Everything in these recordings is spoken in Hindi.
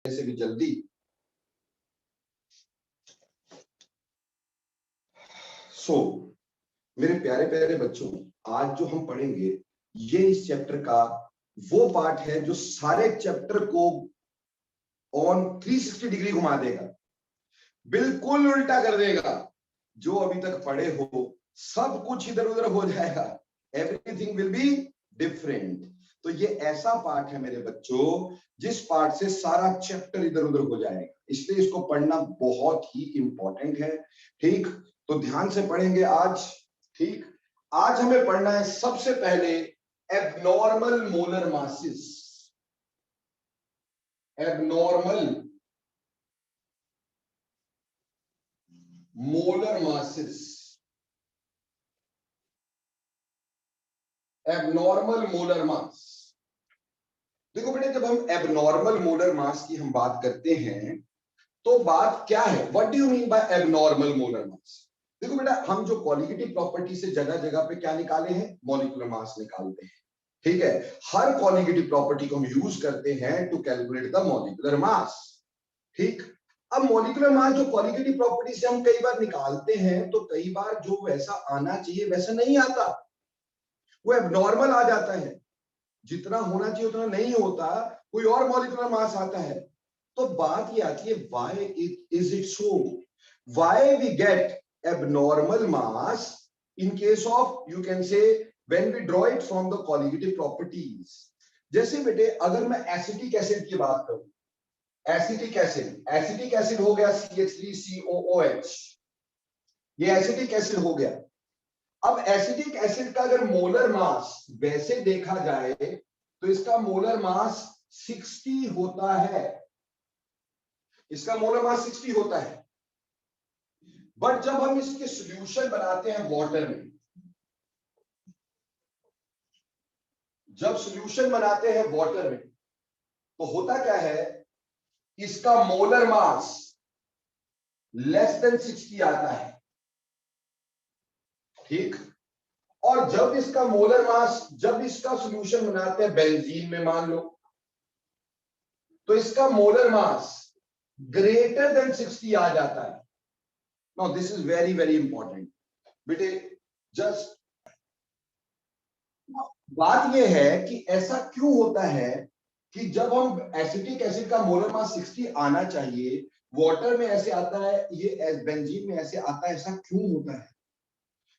से भी जल्दी। मेरे प्यारे प्यारे बच्चों, आज जो हम पढ़ेंगे ये इस चैप्टर का वो पार्ट है जो सारे चैप्टर को ऑन 360 डिग्री घुमा देगा, बिल्कुल उल्टा कर देगा। जो अभी तक पढ़े हो सब कुछ इधर उधर हो जाएगा, एवरीथिंग विल बी डिफरेंट। तो ये ऐसा पार्ट है मेरे बच्चों जिस पार्ट से सारा चैप्टर इधर उधर हो जाएगा, इसलिए इसको पढ़ना बहुत ही इंपॉर्टेंट है। ठीक, तो ध्यान से पढ़ेंगे आज। ठीक, आज हमें पढ़ना है सबसे पहले abnormal molar masses. Abnormal molar masses, abnormal molar mass. देखो बेटे, जब हम एबनॉर्मल मोलर मास की हम बात करते हैं तो बात क्या है, what do you mean by abnormal molar mass. देखो बेटा, हम जो क्वालिटेटिव प्रॉपर्टी से जगह जगह पे क्या निकाले हैं, मॉलिक्यूलर मास निकालते हैं। ठीक है, हर क्वालिटेटिव प्रॉपर्टी को हम यूज करते हैं to calculate the molecular mass. ठीक, अब मॉलिक्यूलर मास जो क्वालिटेटिव प्रॉपर्टी से हम कई बार निकालते हैं तो कई बार जो वैसा आना चाहिए वैसा नहीं आता, वो एबनॉर्मल आ जाता है, जितना होना चाहिए उतना नहीं होता, कोई और मॉलिक्यूलर मास आता है। तो बात ये आती है, why is it so, why we get abnormal mass in case of, you can say, when we draw it from the qualitative properties। जैसे बेटे अगर मैं एसिटिक एसिड की बात करूं, एसिटिक एसिड हो गया CH3COOH, ये एसिटिक एसिड हो गया। अब एसिटिक एसिड का अगर मोलर मास वैसे देखा जाए तो इसका मोलर मास 60 होता है, इसका मोलर मास 60 होता है। बट जब हम इसके सॉल्यूशन बनाते हैं वाटर में, जब सॉल्यूशन बनाते हैं वाटर में तो होता क्या है, इसका मोलर मास लेस देन 60 आता है। ठीक, और जब इसका मोलर मास, जब इसका सॉल्यूशन बनाते हैं बेंजीन में मान लो, तो इसका मोलर मास ग्रेटर देन 60 आ जाता है। Now this is very very important बेटे। जस्ट बात यह है कि ऐसा क्यों होता है कि जब हम एसिटिक एसिड का मोलर मास 60 आना चाहिए, वाटर में ऐसे आता है, ये बेंजीन में ऐसे आता है, ऐसा क्यों होता है?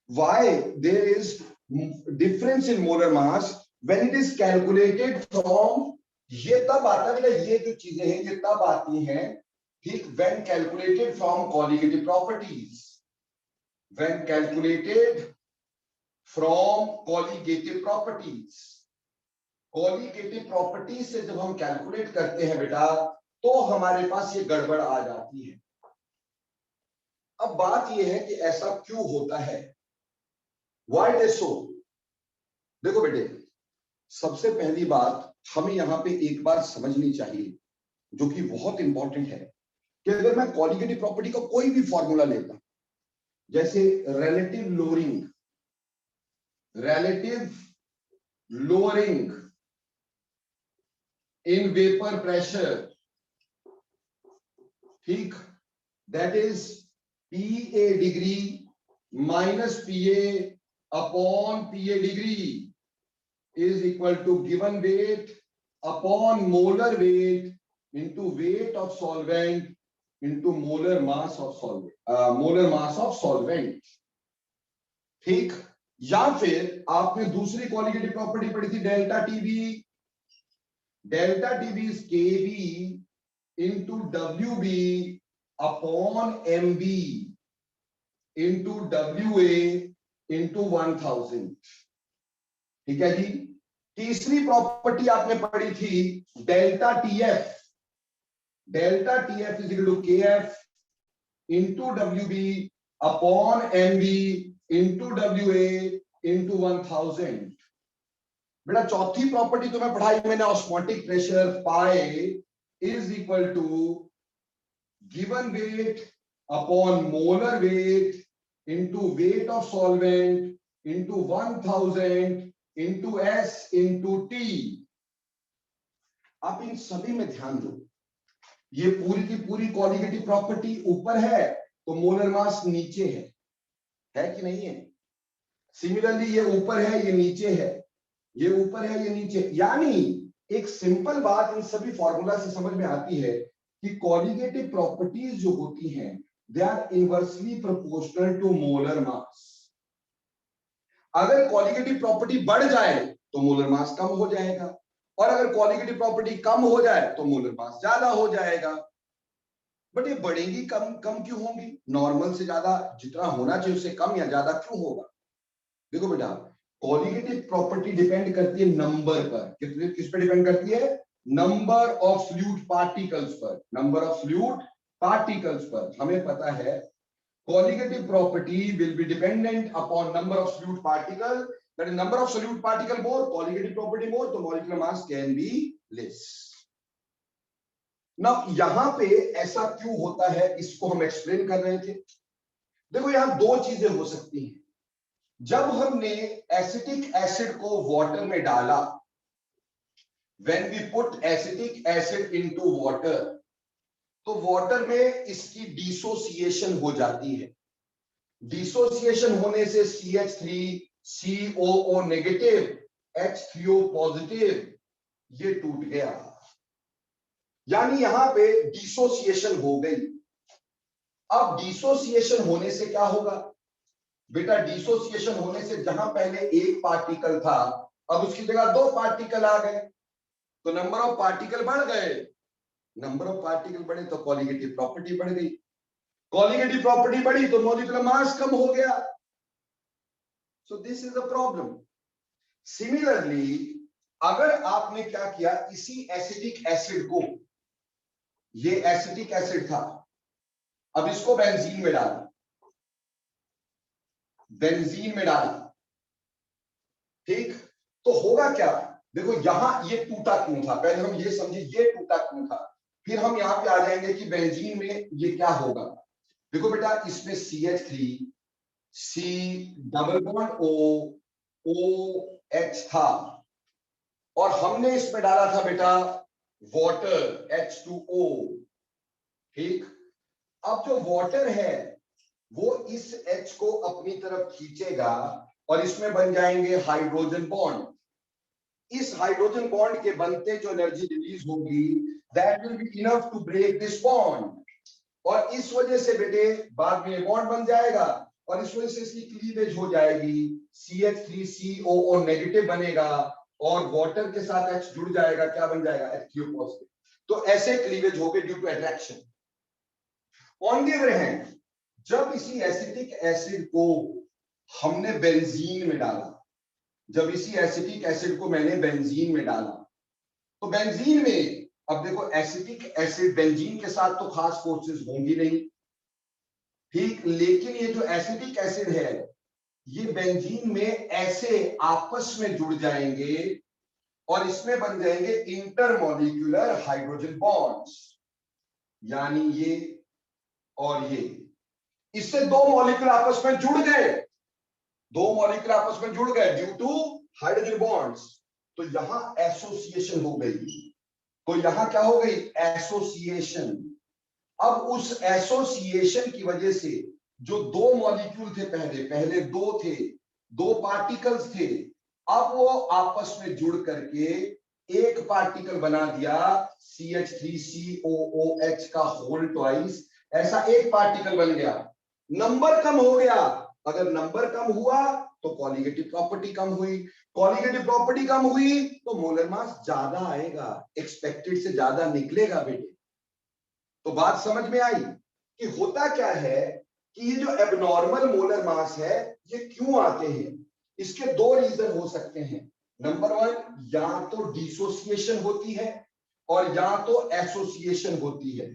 Why there is difference in molar mass when it is calculated from, ये तब आता है, ये जो चीजें हैं ये तब आती हैं, ठीक, when calculated from qualitative properties, when calculated from qualitative properties। qualitative properties से जब हम कैलकुलेट करते हैं बेटा तो हमारे पास ये गड़बड़ आ जाती है। अब बात ये है कि ऐसा क्यों होता है, Why it is so? देखो बेटे, सबसे पहली बात हमें यहां पे एक बात समझनी चाहिए जो कि बहुत इंपॉर्टेंट है, कि अगर मैं क्वालिटेटिव प्रॉपर्टी का कोई भी फॉर्मूला लेता, जैसे relative lowering in vapor pressure, ठीक, that is PA degree minus PA upon PA degree is equal to given weight upon molar weight into weight of solvent into molar mass of solvent, molar mass of solvent। ठीक, या फिर आपने दूसरी क्वालिटेटिव प्रॉपर्टी पढ़ी थी delta TB, delta TB is KB into WB upon MB into WA into 1000। ठीक है जी। तीसरी प्रॉपर्टी आपने पढ़ी थी delta TF, delta TF is equal to KF into WB upon MB into WA into 1000। बेटा चौथी प्रॉपर्टी तो मैं पढ़ाई मैंने, osmotic pressure pi is equal to given weight upon molar weight into weight of solvent into 1000 into S into T। आप इन सभी में ध्यान दो, ये पूरी की पूरी कॉलिगेटिव प्रॉपर्टी ऊपर है तो मोलर मास नीचे है कि नहीं है? सिमिलरली ये ऊपर है ये नीचे है, ये ऊपर है ये नीचे, यानी एक सिंपल बात इन सभी फॉर्मूला से समझ में आती है कि कॉलिगेटिव प्रॉपर्टीज जो होती हैं they are inversely proportional to molar mass. अगर कॉलिगेटिव प्रॉपर्टी बढ़ जाए तो मोलर मास कम हो जाएगा, और अगर कॉलिगेटिव प्रॉपर्टी कम हो जाए तो मोलर मास ज्यादा हो जाएगा। बट ये बढ़ेंगी कम कम क्यों होंगी? नॉर्मल से ज्यादा जितना होना चाहिए उससे कम या ज्यादा क्यों होगा? देखो बेटा, कॉलिगेटिव प्रॉपर्टी डिपेंड करती है नंबर पर। किस पे डिपेंड करती है? नंबर ऑफ फ्लूइड पार्टिकल्स पर। नंबर ऑफ फ्लूइड पार्टिकल्स पर। हमें पता है colligative property will be dependent upon number of solute particle, that is number of solute particle more, colligative property more, तो molecular mass can be less. Now यहां पे ऐसा क्यों होता है इसको हम एक्सप्लेन कर रहे थे। देखो यहां दो चीजें हो सकती हैं। जब हमने एसिटिक एसिड को वाटर में डाला, when we put acetic acid into water, तो वाटर में इसकी डिसोसिएशन हो जाती है। डिसोसिएशन होने से CH3COO नेगेटिव H3O पॉजिटिव ये टूट गया, यानी यहां पे डिसोसिएशन हो गई। अब डिसोसिएशन होने से क्या होगा बेटा? डिसोसिएशन होने से जहां पहले एक पार्टिकल था अब उसकी जगह दो पार्टिकल आ गए, तो नंबर ऑफ पार्टिकल बढ़ गए। नंबर ऑफ पार्टिकल बढ़े तो कॉलिगेटिव प्रॉपर्टी बढ़ गई, कॉलिगेटिव प्रॉपर्टी बढ़ी तो मॉलिक्यूलर मास कम हो गया। So this is the problem. Similarly अगर आपने क्या किया, इसी एसिटिक एसिड को, ये एसिटिक एसिड था, अब इसको बेंजीन में डाला, बेंजीन में डाला, ठीक, तो होगा क्या? देखो यहां ये टूटा क्यों था, पहले हम ये समझे ये टूटा क्यों था, फिर हम यहां पे आ जाएंगे कि बेंजीन में ये क्या होगा। देखो बेटा, इसमें CH3 C double bond OH था, और हमने इसमें डाला था बेटा वाटर H2O, ठीक। अब जो वाटर है वो इस H को अपनी तरफ खींचेगा और इसमें बन जाएंगे हाइड्रोजन बॉन्ड। इस हाइड्रोजन बॉन्ड के बनते जो एनर्जी रिलीज होगी that will be enough to break this bond, और इस वजह से बेटे बाद में बॉन्ड बन जाएगा और इस वजह से इसकी क्लीवेज हो जाएगी, CH3COO नेगेटिव बनेगा और वाटर के साथ H जुड़ जाएगा, क्या बन जाएगा? H3O positive. तो ऐसे क्लीवेज हो गए due to attraction. On the other hand, जब इसी एसिटिक एसिड को हमने बेंजीन में डाला, जब इसी एसिटिक एसिड को मैंने बेंजीन में डाला, तो बेंजीन में अब देखो एसिटिक एसिड बेंजीन के साथ तो खास फोर्सेस होंगी नहीं, ठीक, लेकिन ये जो एसिटिक एसिड है ये बेंजीन में ऐसे आपस में जुड़ जाएंगे और इसमें बन जाएंगे इंटरमॉलिक्यूलर हाइड्रोजन बॉन्ड्स, यानी ये और ये, इससे दो मॉलिक्यूल आपस में जुड़ गए, दो मॉलिक्यूल आपस में जुड़ गए ड्यू टू हाइड्रोजन बॉन्ड्स, तो यहां एसोसिएशन हो गई। तो यहां क्या हो गई? एसोसिएशन। अब उस एसोसिएशन की वजह से जो दो मॉलिक्यूल थे, पहले दो थे, दो पार्टिकल्स थे, अब वो आपस में जुड़ करके एक पार्टिकल बना दिया CH3COOH का होल ट्वाइस, ऐसा एक पार्टिकल बन गया। नंबर कम हो गया, अगर नंबर कम हुआ तो कॉलिगेटिव प्रॉपर्टी कम हुई, कॉलिगेटिव प्रॉपर्टी कम हुई तो मोलर मास ज्यादा आएगा, एक्सपेक्टेड से ज्यादा निकलेगा बेटे। तो बात समझ में आई कि होता क्या है कि ये जो एबनॉर्मल मोलर मास है ये क्यों आते हैं? इसके दो रीजन हो सकते हैं। नंबर वन, या तो डिसोसिएशन होती है और या तो एसोसिएशन होती है।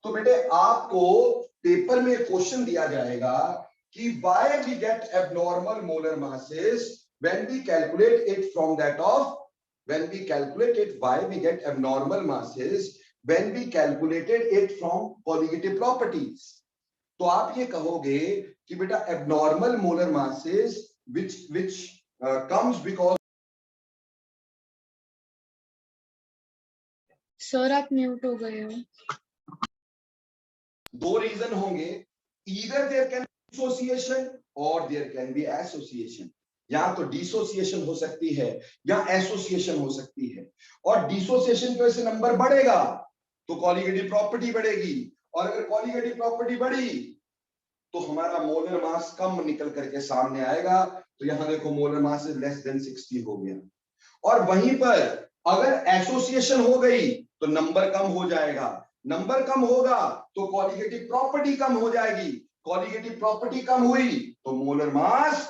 तो बेटे आपको पेपर में क्वेश्चन दिया जाएगा कि why we get abnormal molar masses when we calculate it from that of, when we calculate it, why we get abnormal masses when we calculated it from colligative properties। तो आप ये कहोगे कि बेटा abnormal molar masses which comes because sir आप म्यूट हो गए हो। दो रीजन होंगे, ईदर देयर कैन डिसोसिएशन और देयर कैन बी एसोसिएशन। या तो डिसोसिएशन हो सकती है या एसोसिएशन हो सकती है, और डिसोसिएशन की वजह से नंबर बढ़ेगा तो कॉलीगेटिव प्रॉपर्टी बढ़ेगी, और अगर कॉलीगेटिव प्रॉपर्टी बढ़ी तो हमारा मोलर मास कम निकल करके सामने आएगा। तो यहां देखो molar mass is less than 60 हो गया। और वहीं पर अगर एसोसिएशन हो गई तो नंबर कम हो जाएगा, नंबर कम होगा तो कॉलीगेटिव प्रॉपर्टी कम हो जाएगी, कॉलीगेटिव प्रॉपर्टी कम हुई तो मोलर मास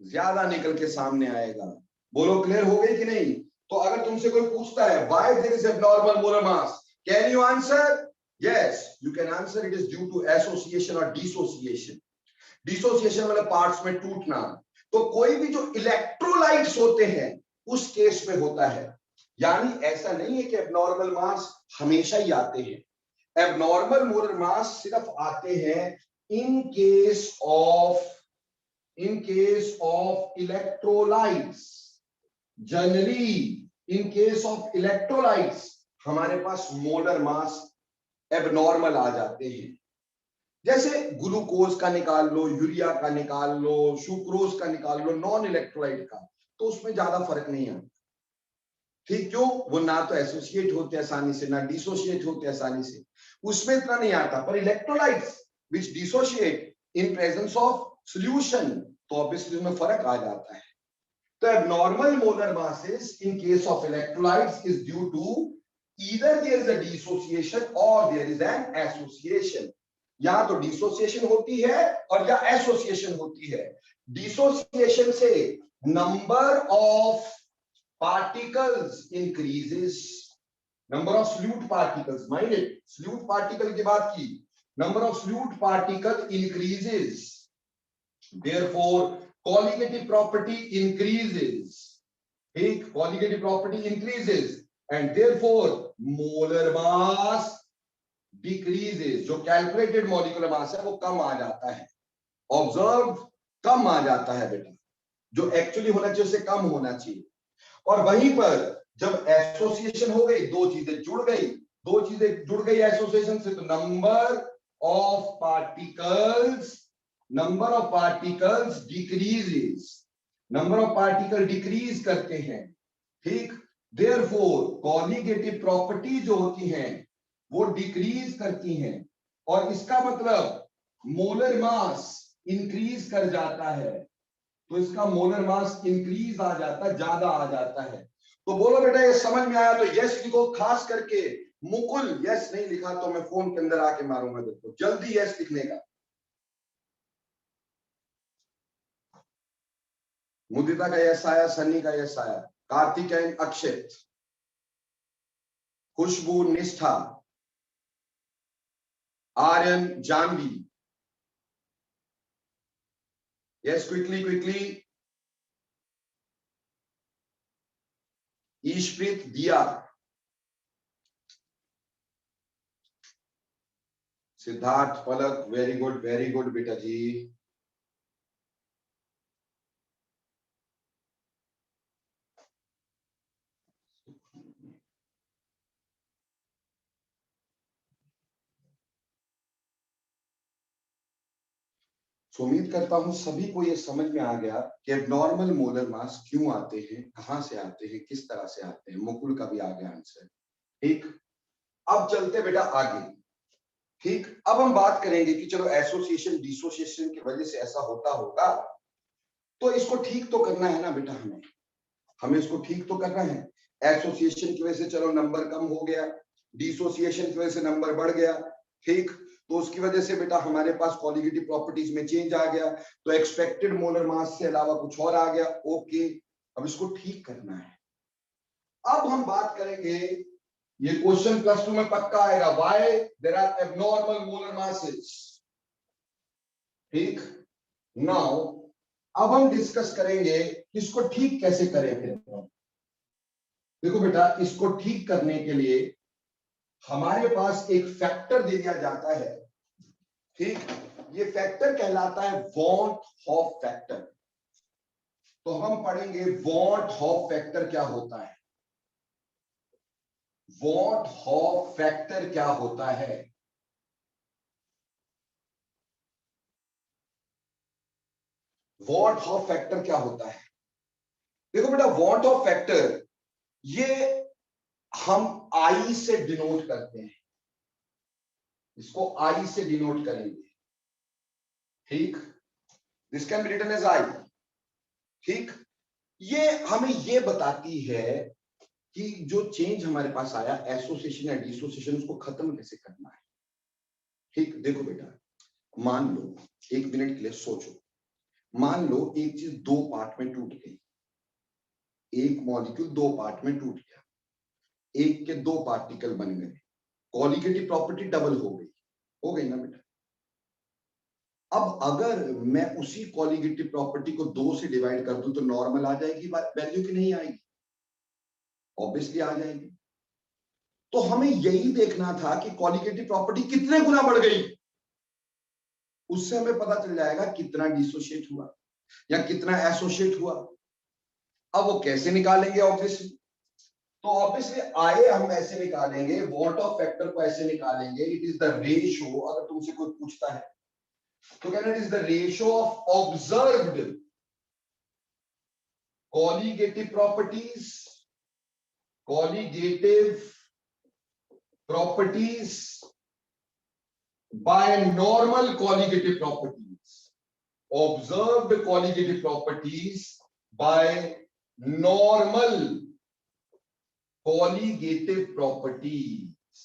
ज्यादा निकल के सामने आएगा। बोलो क्लियर हो गई कि नहीं? तो अगर तुमसे कोई पूछता है why there is abnormal molar mass, can you answer? Yes you can answer, it is due to association और डिसोसिएशन। डिसोसिएशन मतलब पार्ट्स में टूटना। तो कोई भी जो इलेक्ट्रोलाइट्स होते हैं उस केस में होता है। यानी ऐसा नहीं है कि एब्नॉर्मल मास हमेशा ही आते हैं, एब्नॉर्मल मोलर मास सिर्फ आते हैं in case of electrolytes. Generally in case of electrolytes हमारे पास मोलर मास एबनॉर्मल आ जाते हैं। जैसे ग्लूकोज का निकाल लो, यूरिया का निकाल लो, सुक्रोज का निकाल लो, नॉन इलेक्ट्रोलाइट का, तो उसमें ज्यादा फर्क नहीं आता। ठीक, क्यों? वो ना तो एसोसिएट होते आसानी से ना डिसोसिएट होते आसानी से, उसमें इतना नहीं आता। पर electrolytes which dissociate in presence of solution, तो ऑब्वियसली उसमें फर्क आ जाता है। तो abnormal molar masses in case of electrolytes is due to either there is a dissociation or there is an association। या तो डिसोसिएशन होती है और या एसोसिएशन होती है। डिसोसिएशन से number of particles increases, number of solute particles, mind it, solute particle की बात की, number of solute particle increases, therefore colligative property increases। ठीक, colligative property increases and therefore molar mass decreases। जो calculated molecular mass है वो कम आ जाता है, ऑब्जर्व कम आ जाता है बेटा, जो एक्चुअली होना चाहिए उससे कम होना चाहिए। और वहीं पर जब एसोसिएशन हो गई, दो चीजें जुड़ गई, दो चीजें जुड़ गई एसोसिएशन से, तो number of particles decreases, number of particle decrease करते हैं। ठीक, देयरफॉर कॉलीगेटिव प्रॉपर्टी जो होती हैं वो डिक्रीज करती हैं, और इसका मतलब मोलर मास इंक्रीज कर जाता है। तो इसका मोलर मास इंक्रीज आ जाता है, ज्यादा आ जाता है। तो बोलो बेटा ये समझ में आया? तो यस लिखो, खास करके मुकुल यस नहीं लिखा तो मैं फोन के अंदर आके मारूंगा। देखो जल्दी यस लिखने का। मुदिता का यस आया, सन्नी का यस आया, Karthikeyan, Akshit, Khushboo, Nishtha, Aryan, Janvi. Yes quickly quickly. Ishpreet, Diya, Siddharth, पलक, वेरी गुड बेटा जी। उम्मीद करता हूं सभी को यह समझ में आ गया कि एब्नॉर्मल मोलर मास क्यों आते हैं, कहां से आते हैं, किस तरह से आते हैं। मुकुल का भी आ गया आंसर। ठीक, अब चलते बेटा आगे। ठीक, अब हम बात करेंगे कि चलो एसोसिएशन डिसोसिएशन की वजह से ऐसा होता होगा, तो इसको ठीक तो करना है ना बेटा, हमें इसको ठीक तो करना है। एसोसिएशन की वजह से चलो नंबर कम हो गया, डिसोसिएशन की वजह से नंबर बढ़ गया। ठीक, तो उसकी वजह से बेटा हमारे पास कॉलीगेटिव प्रॉपर्टीज में चेंज आ गया, तो एक्सपेक्टेड मोलर मास से अलावा कुछ और आ गया। ओके, अब इसको ठीक करना है। अब हम बात करेंगे, ये क्वेश्चन प्लस 2 में पक्का आएगा, why there are abnormal molar masses. ठीक, नाउ अब हम डिस्कस करेंगे इसको ठीक कैसे करेंगे। देखो बेटा, इसको ठीक करने के लिए हमारे पास एक फैक्टर दे दिया जाता है। ठीक, ये फैक्टर कहलाता है वॉन हॉफ फैक्टर। तो हम पढ़ेंगे वॉन हॉफ फैक्टर क्या होता है। वॉट हॉफ फैक्टर क्या होता है? वॉट हॉफ फैक्टर क्या होता है? देखो बेटा, वॉट हॉफ फैक्टर ये हम आई से डिनोट करते हैं, इसको आई से डिनोट करेंगे, ठीक? This can be written as I, ठीक? ये हमें ये बताती है कि जो चेंज हमारे पास आया, एसोसिएशन या डिसोसिएशन, उसको खत्म कैसे करना है, ठीक? देखो बेटा, मान लो, एक मिनट के लिए सोचो, मान लो एक चीज दो पार्ट में टूट गई, एक मॉलिक्यूल दो पार्ट में टूट गया, एक के दो पार्टिकल बन गए, कॉलिगेटिव प्रॉपर्टी डबल हो गई ना बेटा? अब अगर मैं उसी कॉलिगेटिव प्रॉपर्टी को दो से डिवाइड कर दूं तो नॉर्मल आ जाएगी वैल्यू की नहीं आएगी? ऑब्वियसली आ जाएगी। तो हमें यही देखना था कि कॉलिगेटिव प्रॉपर्टी कितने गुना बढ़ गई, उससे हमें पता चल जाएगा कितना डिसोशिएट हुआ या कितना एसोशिएट हुआ। अब वो कैसे निकालेंगे? ऑब्वियसली, तो ऑब्वियसली आए हम ऐसे निकालेंगे, वॉट ऑफ फैक्टर को ऐसे निकालेंगे, इट इज द रेशियो। अगर तुमसे कोई पूछता है तो कहना it is the ratio of observed colligative properties by normal colligative properties, observed colligative properties by normal colligative properties,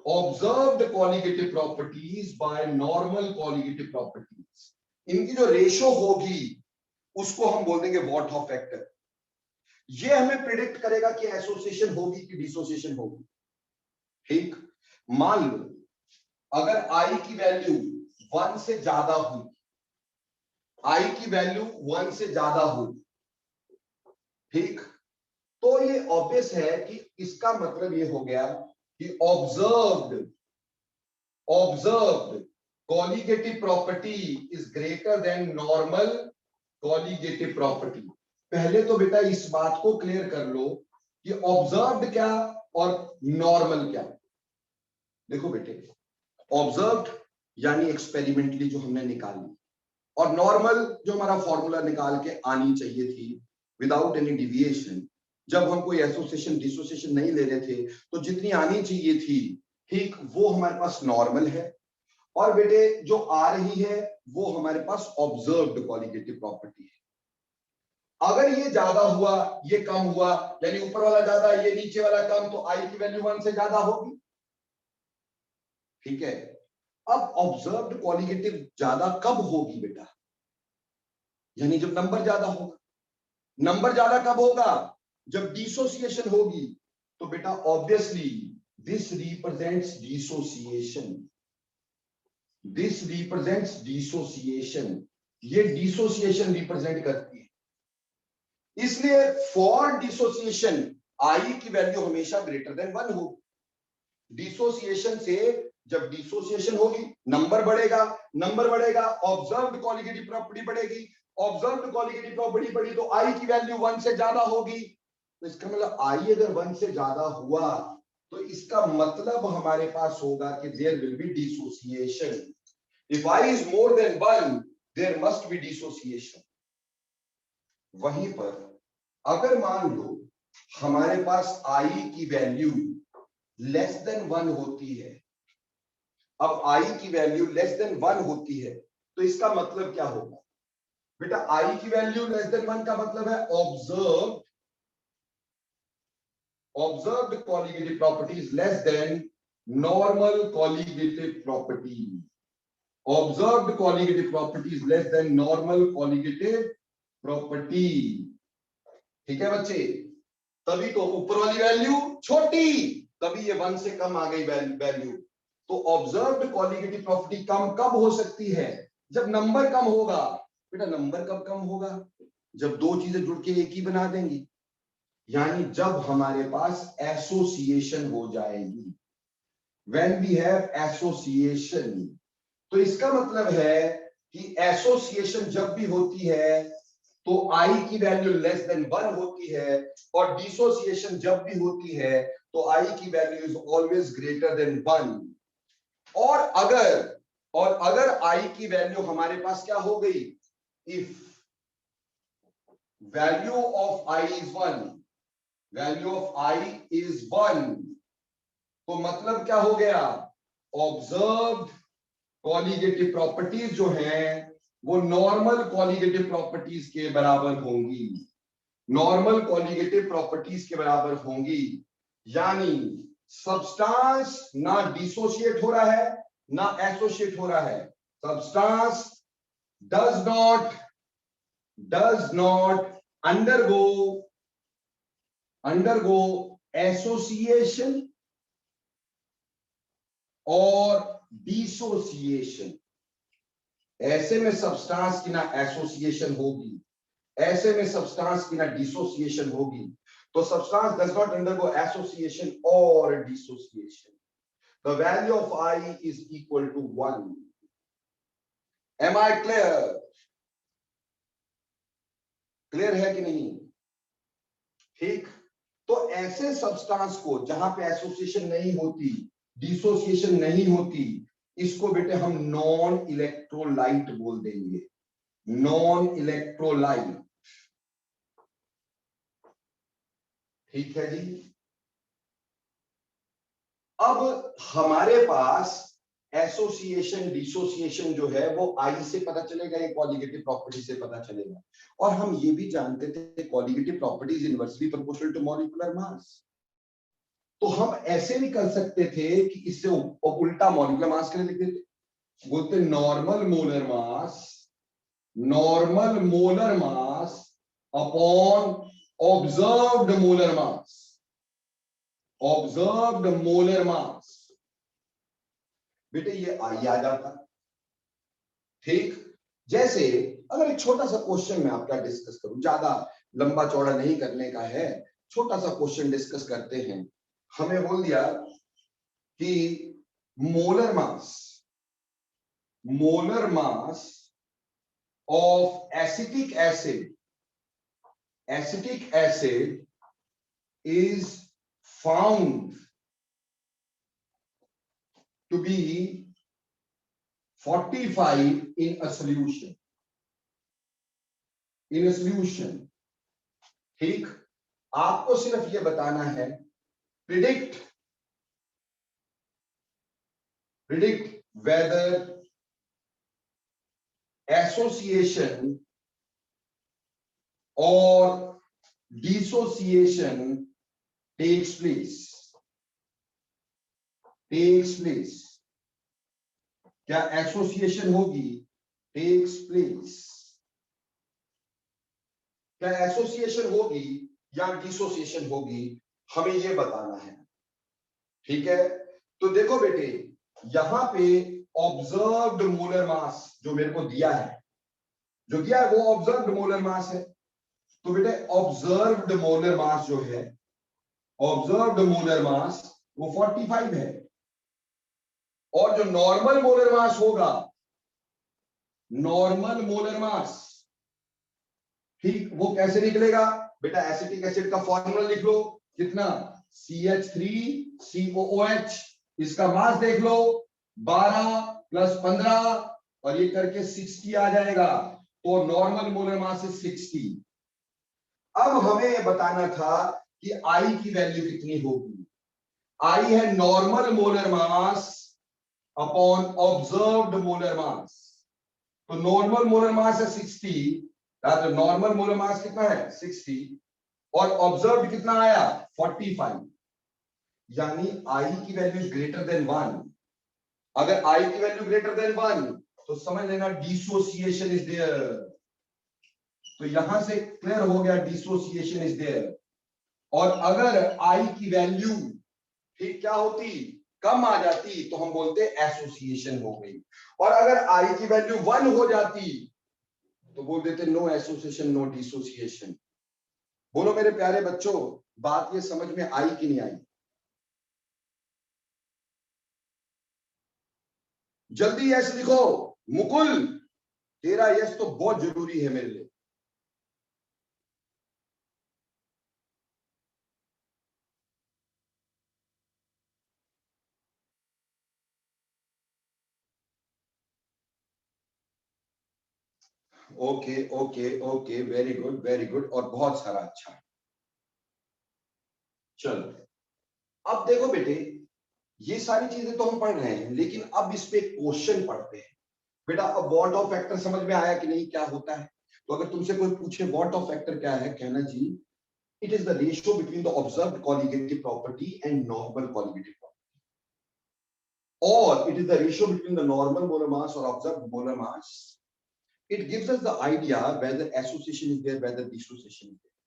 observed colligative properties by normal colligative properties। इनकी जो रेशो होगी उसको हम बोल देंगे वॉट ऑफ फैक्टर। ये हमें प्रिडिक्ट करेगा कि एसोसिएशन होगी कि डिसोसिएशन होगी, ठीक? मान लो अगर आई की वैल्यू 1 से ज्यादा हुई, आई की वैल्यू 1 से ज्यादा हुई, ठीक? तो ये ऑब्वियस है कि इसका मतलब ये हो गया कि observed colligative property is greater than normal colligative property। पहले तो बेटा इस बात को क्लियर कर लो कि ऑब्जर्व्ड क्या और नॉर्मल क्या। देखो बेटे, ऑब्जर्व्ड यानी एक्सपेरिमेंटली जो हमने निकाली, और नॉर्मल जो हमारा फॉर्मूला निकाल के आनी चाहिए थी विदाउट एनी डिविएशन। जब हम कोई एसोसिएशन डिसोसिएशन नहीं ले रहे थे तो जितनी आनी चाहिए थी, ठीक, वो हमारे पास नॉर्मल है, और बेटे जो आ रही है वो हमारे पास ऑब्जर्व्ड कॉलिगेटिव प्रॉपर्टी है। अगर ये ज्यादा हुआ, ये कम हुआ, यानी ऊपर वाला ज्यादा ये नीचे वाला कम, तो आई की वैल्यू 1 से ज्यादा होगी, ठीक है? अब ऑब्जर्व्ड कॉलिगेटिव ज्यादा कब होगी बेटा? यानी जब नंबर ज्यादा होगा। नंबर ज्यादा कब होगा? जब डिसोसिएशन होगी। तो बेटा obviously this represents dissociation, this represents dissociation, ये डिसोसिएशन रिप्रेजेंट करती है। इसलिए फॉर डिसोसिएशन आई की वैल्यू हमेशा ग्रेटर देन 1 होगी। डिसोसिएशन से जब डिसोसिएशन होगी नंबर बढ़ेगा, नंबर बढ़ेगा, ऑब्जर्व्ड कॉलिगेटिव प्रॉपर्टी बढ़ेगी, ऑब्जर्व्ड कॉलिगेटिव प्रॉपर्टी बढ़ी तो आई की वैल्यू 1 से ज्यादा होगी। तो इसका मतलब आई अगर 1 से ज्यादा हुआ तो इसका मतलब हमारे पास होगा कि there will be dissociation. If I is more than 1 there must be dissociation. वहीं पर अगर मान लो हमारे पास आई की वैल्यू लेस देन 1 होती है, अब आई की वैल्यू लेस देन 1 होती है तो इसका मतलब क्या होगा बेटा? आई की वैल्यू लेस देन 1 का मतलब है observed colligative property is less than normal colligative property. Observed colligative property is less than normal colligative property, ठीक है बच्चे? तभी तो ऊपर वाली वैल्यू छोटी, तभी ये 1 से कम आ गई वैल्यू। तो ऑब्जर्व्ड कॉलिगेटिव प्रॉपर्टी कम कब हो सकती है? जब नंबर कम होगा। बेटा नंबर कब कम होगा? जब दो चीजें जुड़ के एक ही बना देंगी, यानी जब हमारे पास एसोसिएशन हो जाएगी। व्हेन वी हैव एसोसिएशन, तो इसका मतलब है कि एसोसिएशन जब भी होती है तो आई की वैल्यू लेस देन 1 होती है, और डिसोसिएशन जब भी होती है तो आई की value is always greater than 1। और अगर आई की वैल्यू हमारे पास क्या हो गई, if value of i is 1, value of i is 1, तो मतलब क्या हो गया, ऑब्जर्व्ड कॉलिगेटिव प्रॉपर्टीज जो हैं वो नॉर्मल कॉलिगेटिव प्रॉपर्टीज के बराबर होंगी, नॉर्मल कॉलिगेटिव प्रॉपर्टीज के बराबर होंगी। यानी सब्सटेंस ना डिसोशिएट हो रहा है ना एसोसिएट हो रहा है, substance does not undergo association और डिसोसिएशन। ऐसे में सब्सटेंस की ना एसोसिएशन होगी, ऐसे में सब्सटेंस की ना डिसोसिएशन होगी। तो substance does not undergo association और dissociation, the value of i is equal to 1। Am I clear? Clear है कि नहीं? ठीक, तो ऐसे सब्सटेंस को जहां पे एसोसिएशन नहीं होती, डिसोसिएशन नहीं होती, इसको बेटे हम नॉन इलेक्ट्रोलाइट बोल देंगे, नॉन इलेक्ट्रोलाइट। ठीक है जी। अब हमारे पास एसोसिएशन डिसोसिएशन जो है वो आई से पता चलेगा या कॉलिगेटिव प्रॉपर्टी से पता चलेगा। और हम ये भी जानते थे colligative properties inversely proportional to molecular mass. तो हम ऐसे भी कर सकते थे कि इससे उल्टा मॉलिक्यूलर मास के लिए लिख देते, बोलते normal molar mass upon observed molar मास, ऑब्जर्व्ड मोलर मास। बेटे ये आई आ जाता। ठीक, जैसे अगर एक छोटा सा क्वेश्चन मैं आपका डिस्कस करूं, ज्यादा लंबा चौड़ा नहीं करने का है, छोटा सा क्वेश्चन डिस्कस करते हैं। हमें बोल दिया कि molar mass of acetic acid is found to be 45 in a solution. ठीक, आपको सिर्फ ये बताना है predict whether association or dissociation takes place. क्या एसोसिएशन होगी? takes place। क्या एसोसिएशन होगी या डिसोसिएशन होगी, हमें यह बताना है। ठीक है, तो देखो बेटे यहां पे ऑब्जर्व्ड मोलर मास जो मेरे को दिया है, वो ऑब्जर्व्ड मोलर मास है। तो बेटे ऑब्जर्व्ड मोलर मास जो है, ऑब्जर्व्ड मोलर मास वो 45 है। और जो नॉर्मल मोलर मास होगा, नॉर्मल मोलर मास, ठीक, वो कैसे निकलेगा? बेटा एसिटिक एसिड का फॉर्मूला लिख लो, कितना? CH3COOH। इसका मास देख लो, 12 + 15 और ये करके 60 आ जाएगा। तो नॉर्मल मोलर मास है 60। अब हमें बताना था कि आई की वैल्यू कितनी होगी। आई है normal molar mass upon observed molar मास। तो नॉर्मल मोलर मास है 60, नॉर्मल मोलर मास कितना है? 60, और ऑब्जर्व्ड कितना आया? 45। यानी आई की वैल्यू ग्रेटर देन 1। अगर आई की वैल्यू ग्रेटर देन 1 तो समझ लेना डिसोसिएशन इज देयर। तो यहां से क्लियर हो गया डिसोसिएशन इज देयर। और अगर आई की वैल्यू ठीक क्या होती? कम आ जाती तो हम बोलते एसोसिएशन हो गई। और अगर आई की वैल्यू 1 हो जाती तो बोल देते नो एसोसिएशन नो डिसोसिएशन। बोलो मेरे प्यारे बच्चों, बात ये समझ में आई कि नहीं आई? जल्दी यस लिखो। मुकुल, तेरा यस तो बहुत जरूरी है मेरे लिए। Okay okay okay, very good और बहुत सारा अच्छा। चलो अब देखो बेटे, ये सारी चीजें तो हम पढ़ रहे हैं, लेकिन अब इस पे क्वेश्चन पढ़ते हैं। बेटा अब वॉट ऑफ फैक्टर समझ में आया कि नहीं, क्या होता है? तो अगर तुमसे कोई पूछे वॉट ऑफ फैक्टर क्या है, कहना जी it is the ratio between the observed colligative property and normal colligative property, और it is the ratio between the normal molar mass और observed molar mass. It gives us the idea whether association is there, whether dissociation is there.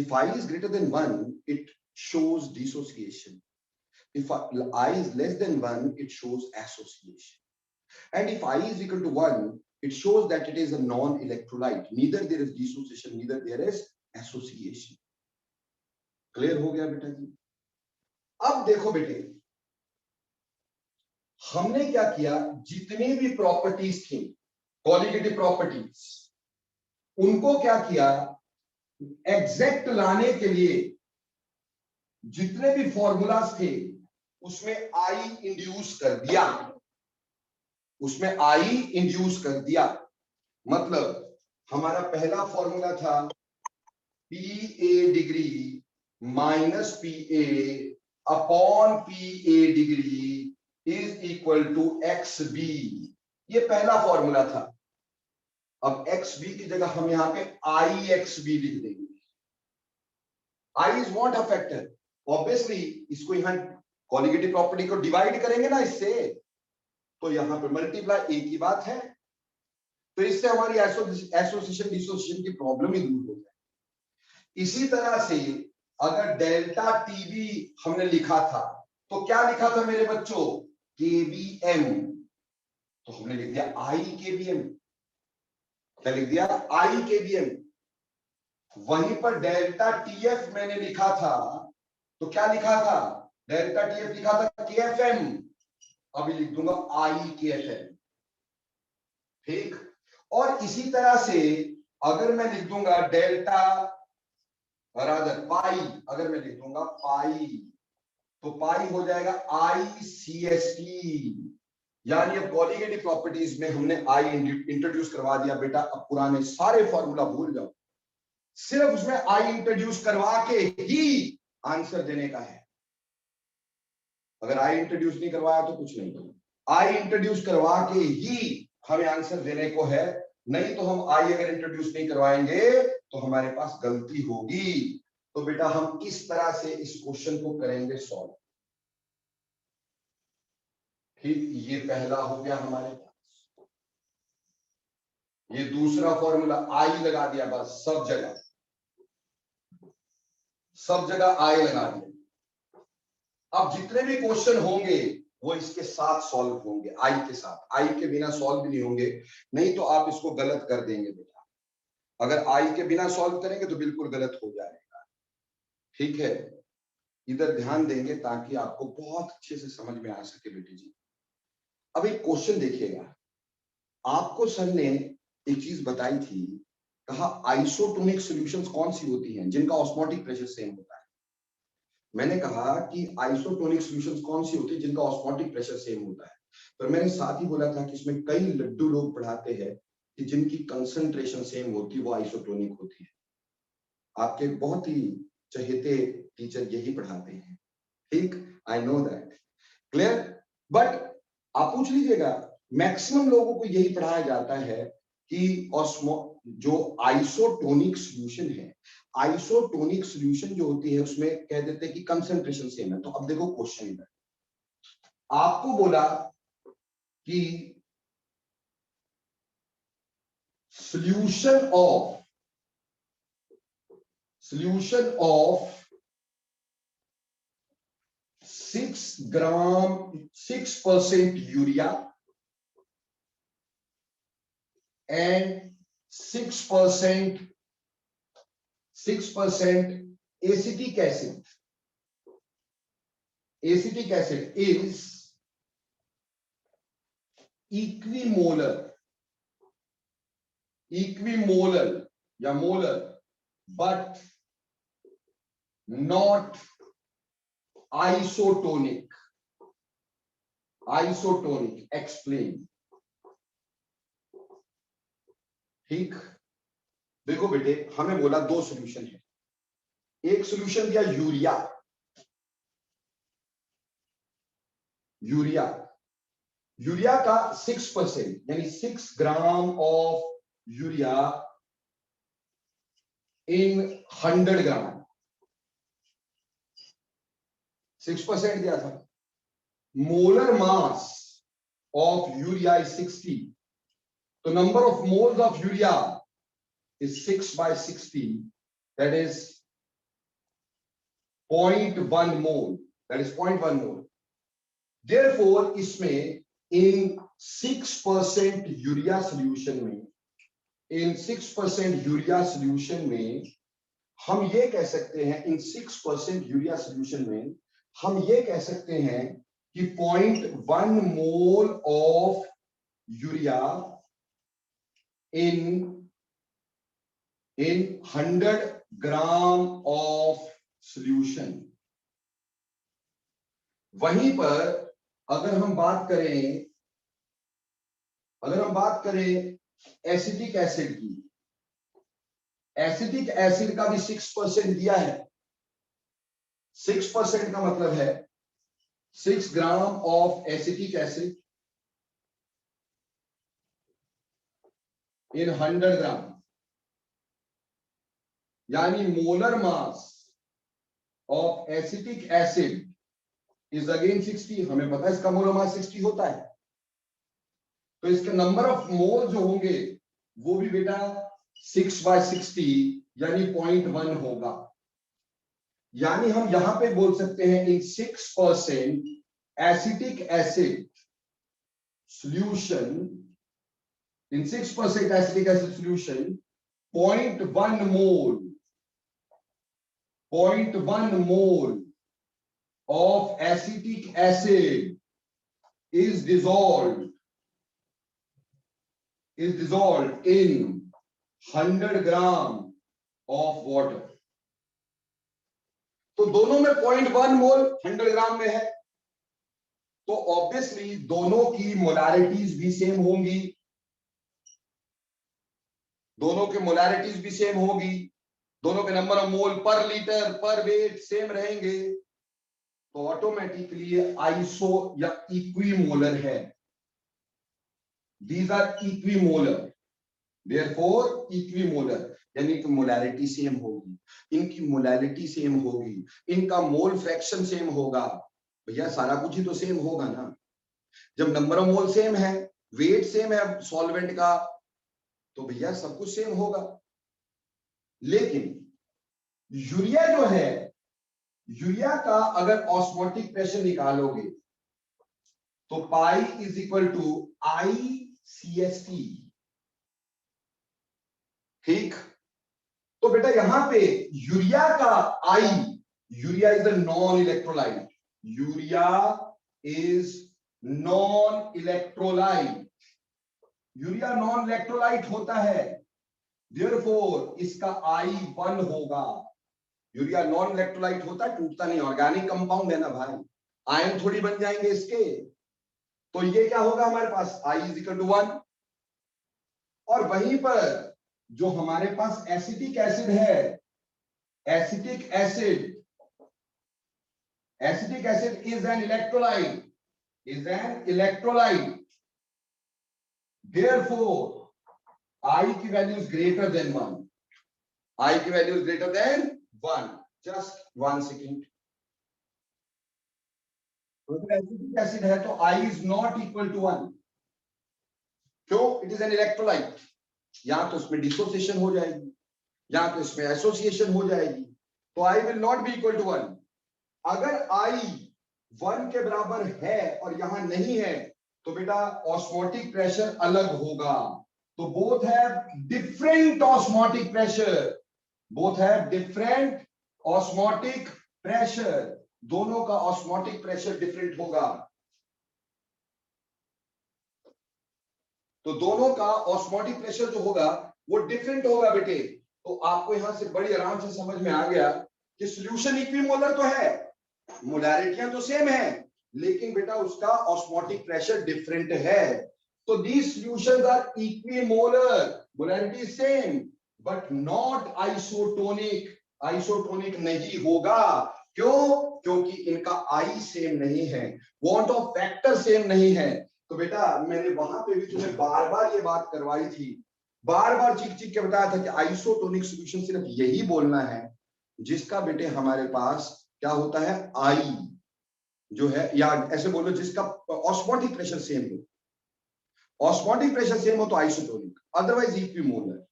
If I is greater than 1, it shows dissociation. If I is less than 1, it shows association. And if I is equal to 1, it shows that it is a non-electrolyte. Neither there is dissociation, neither there is association. Clear हो गया बेटा जी? अब देखो बेटे, हमने क्या किया, जितनी भी प्रॉपर्टीज थी कॉलिगेटिव प्रॉपर्टीज, उनको क्या किया, एग्जैक्ट लाने के लिए जितने भी फॉर्मूलाज थे उसमें आई इंड्यूस कर दिया, उसमें आई इंड्यूस कर दिया। मतलब हमारा पहला फॉर्मूला था P A degree minus P A upon P A degree is equal to X B, ये पहला फॉर्मूला था। अब एक्स बी की जगह हम यहां पे आई एक्स बी लिख देंगे। I is not a factor, obviously इसको यहां कॉलिगेटिव प्रॉपर्टी को डिवाइड करेंगे ना इससे, तो यहां पे मल्टीप्लाई एक ही बात है, तो इससे हमारी एसोसिएशन डिसोसिएशन की प्रॉब्लम ही दूर हो जाए। इसी तरह से अगर डेल्टा टीबी हमने लिखा था, तो क्या लिखा था मेरे बच्चों, केबीएम, तो हमने लिख दिया आई केबीएम, क्या लिख दिया, आई केबीएम। वहीं पर डेल्टा टीएफ मैंने लिखा था, तो क्या लिखा था, डेल्टा टीएफ लिखा था केएफएम, अभी लिख दूंगा आई केएफएम, ठीक। और इसी तरह से अगर मैं लिख दूंगा डेल्टा रादर पाई, अगर मैं लिख दूंगा पाई, तो पाई हो जाएगा आई सी एस टी, यानी अब कॉलिगेटिव प्रॉपर्टीज में हमने आई इंट्रोड्यूस करवा दिया। बेटा अब पुराने सारे फॉर्मूला भूल जाओ, सिर्फ उसमें आई इंट्रोड्यूस करवा के ही आंसर देने का है। अगर आई इंट्रोड्यूस नहीं करवाया तो कुछ नहीं, आई इंट्रोड्यूस करवा के ही हमें आंसर देने को है, नहीं तो हम आई अगर इंट्रोड्यूस नहीं करवाएंगे तो हमारे पास गलती होगी। तो बेटा हम इस तरह से इस क्वेश्चन को करेंगे सॉल्व, ठीक। ये पहला हो गया हमारे पास। ये दूसरा फॉर्मूला आई लगा दिया, बस सब जगह आई लगा दिया। अब जितने भी क्वेश्चन होंगे वो इसके साथ सॉल्व होंगे, आई के साथ, आई के बिना सॉल्व भी नहीं होंगे, नहीं तो आप इसको गलत कर देंगे बेटा। अगर आई के बिना सॉल्व करेंगे तो बिल्कुल गलत हो जाएगा, ठीक है। इधर ध्यान देंगे ताकि आपको बहुत अच्छे से समझ में आ सके बेटी जी। अब एक क्वेश्चन देखिएगा, आपको सर ने एक चीज बताई थी, कहा आइसोटोनिक सॉल्यूशंस कौन सी होती हैं जिनका ऑस्मोटिक प्रेशर सेम होता है। मैंने कहा कि आइसोटोनिक सॉल्यूशंस कौन सी होती है जिनका ऑस्मोटिक प्रेशर सेम होता है, पर मैंने साथ ही बोला था कि इसमें कई लड्डू लोग पढ़ाते हैं कि जिनकी कंसंट्रेशन सेम होती है वो आइसोटोनिक होती है। आपके बहुत ही चहेते टीचर यही पढ़ाते हैं, ठीक, I know that, clear. But आप पूछ लीजिएगा, मैक्सिमम लोगों को यही पढ़ाया जाता है कि जो आइसोटोनिक सॉल्यूशन है, आइसोटोनिक सॉल्यूशन जो होती है उसमें कह देते हैं कि कंसंट्रेशन सेम है। तो अब देखो क्वेश्चन इधर आपको बोला कि solution of 6% urea and 6% acetic acid. Acetic acid is equimolar या molar, but not isotonic. Explain. ठीक, देखो बेटे हमें बोला दो सॉल्यूशन है, एक सॉल्यूशन दिया यूरिया, यूरिया का 6% यानी 6 ग्राम ऑफ यूरिया इन 100 ग्राम, 6% दिया था। Molar mass of urea is 60, तो number of moles of urea is 6 by 60, that is 0.1 mole, that is 0.1 mole. Therefore इसमें in 6% यूरिया सॉल्यूशन में, in 6% यूरिया सॉल्यूशन में हम ये कह सकते हैं, in 6% यूरिया सॉल्यूशन में हम ये कह सकते हैं कि 0.1 mole of urea in 100 gram of solution. वहीं पर अगर हम बात करें एसिटिक एसिड की, एसिटिक एसिड का भी 6% दिया है। 6% का मतलब है 6 gram of acetic acid in 100 ग्राम, यानी molar mass of acetic acid is again 60। हमें पता है इसका मोलर मास 60 होता है, तो इसके नंबर ऑफ मोल जो होंगे वो भी बेटा 6 by 60 यानी 0.1 होगा। यानी हम यहां पे बोल सकते हैं इन 6% acetic acid solution, in 6% acetic acid solution 0.1 mole of acetic acid is dissolved in 100 gram of water। तो दोनों में 0.1 मोल 100 ग्राम में है, तो ऑब्वियसली दोनों की मोलारिटीज भी सेम होंगी, दोनों के मोलारिटीज भी सेम होगी, दोनों के नंबर ऑफ मोल पर लीटर पर वेट सेम रहेंगे, तो ऑटोमेटिकली आइसो या इक्विमोलर है। These are equimolar, therefore equimolar, यानी कि मोलैरिटी सेम होगी, इनकी मोलैरिटी सेम होगी, इनका मोल फ्रैक्शन सेम होगा। भैया सारा कुछ ही तो सेम होगा ना, जब नंबर ऑफ मोल सेम है, वेट सेम है सॉल्वेंट का, तो भैया सब कुछ सेम होगा। लेकिन यूरिया जो है, यूरिया का अगर ऑस्मोटिक प्रेशर निकालोगे तो pi is equal to ICST। ठीक, तो बेटा यहां पे यूरिया का I, urea is a non electrolyte, urea is non electrolyte, urea non electrolyte होता है, देयरफॉर इसका I 1 होगा। यूरिया नॉन इलेक्ट्रोलाइट होता है, टूटता नहीं, ऑर्गेनिक कंपाउंड है ना भाई, आयन थोड़ी बन जाएंगे इसके, तो ये क्या होगा हमारे पास I इज इक्वल टू 1। और वहीं पर जो हमारे पास एसिटिक एसिड है, acetic acid is an electrolyte, therefore I की value is greater than 1, I की value is greater than 1। Just 1 second, acetic acid है तो I is not equal to 1, क्यों? इट इज एन इलेक्ट्रोलाइट, या तो इसमें डिसोसिएशन हो जाएगी या तो इसमें एसोसिएशन हो जाएगी, तो I will not be equal to 1। अगर I 1 के बराबर है और यहां नहीं है तो बेटा ऑस्मोटिक प्रेशर अलग होगा, तो both have different osmotic pressure, both have different osmotic pressure, दोनों का ऑस्मोटिक प्रेशर डिफरेंट होगा, तो दोनों का ऑस्मोटिक प्रेशर जो होगा वो डिफरेंट होगा बेटे। तो आपको यहां से बड़ी आराम से समझ में आ गया कि सॉल्यूशन इक्विमोलर तो है, मोलैरिटियां तो सेम है, लेकिन बेटा उसका ऑस्मोटिक प्रेशर डिफरेंट है। So these solutions are equimolar, molarity is same, but not isotonic. Isotonic नहीं होगा, क्यों? क्योंकि इनका I सेम नहीं है, want of factor सेम नहीं है। तो बेटा मैंने वहां पे भी तुम्हें बार बार ये बात करवाई थी, बार बार चिक चिक के बताया था कि आइसोटोनिक सॉल्यूशन सिर्फ यही बोलना है जिसका बेटे हमारे पास क्या होता है, I जो है, या ऐसे बोलो जिसका ऑस्मोटिक प्रेशर सेम हो। ऑस्मोटिक प्रेशर सेम हो तो आइसोटोनिक, अदरवाइज इक्विमोलर।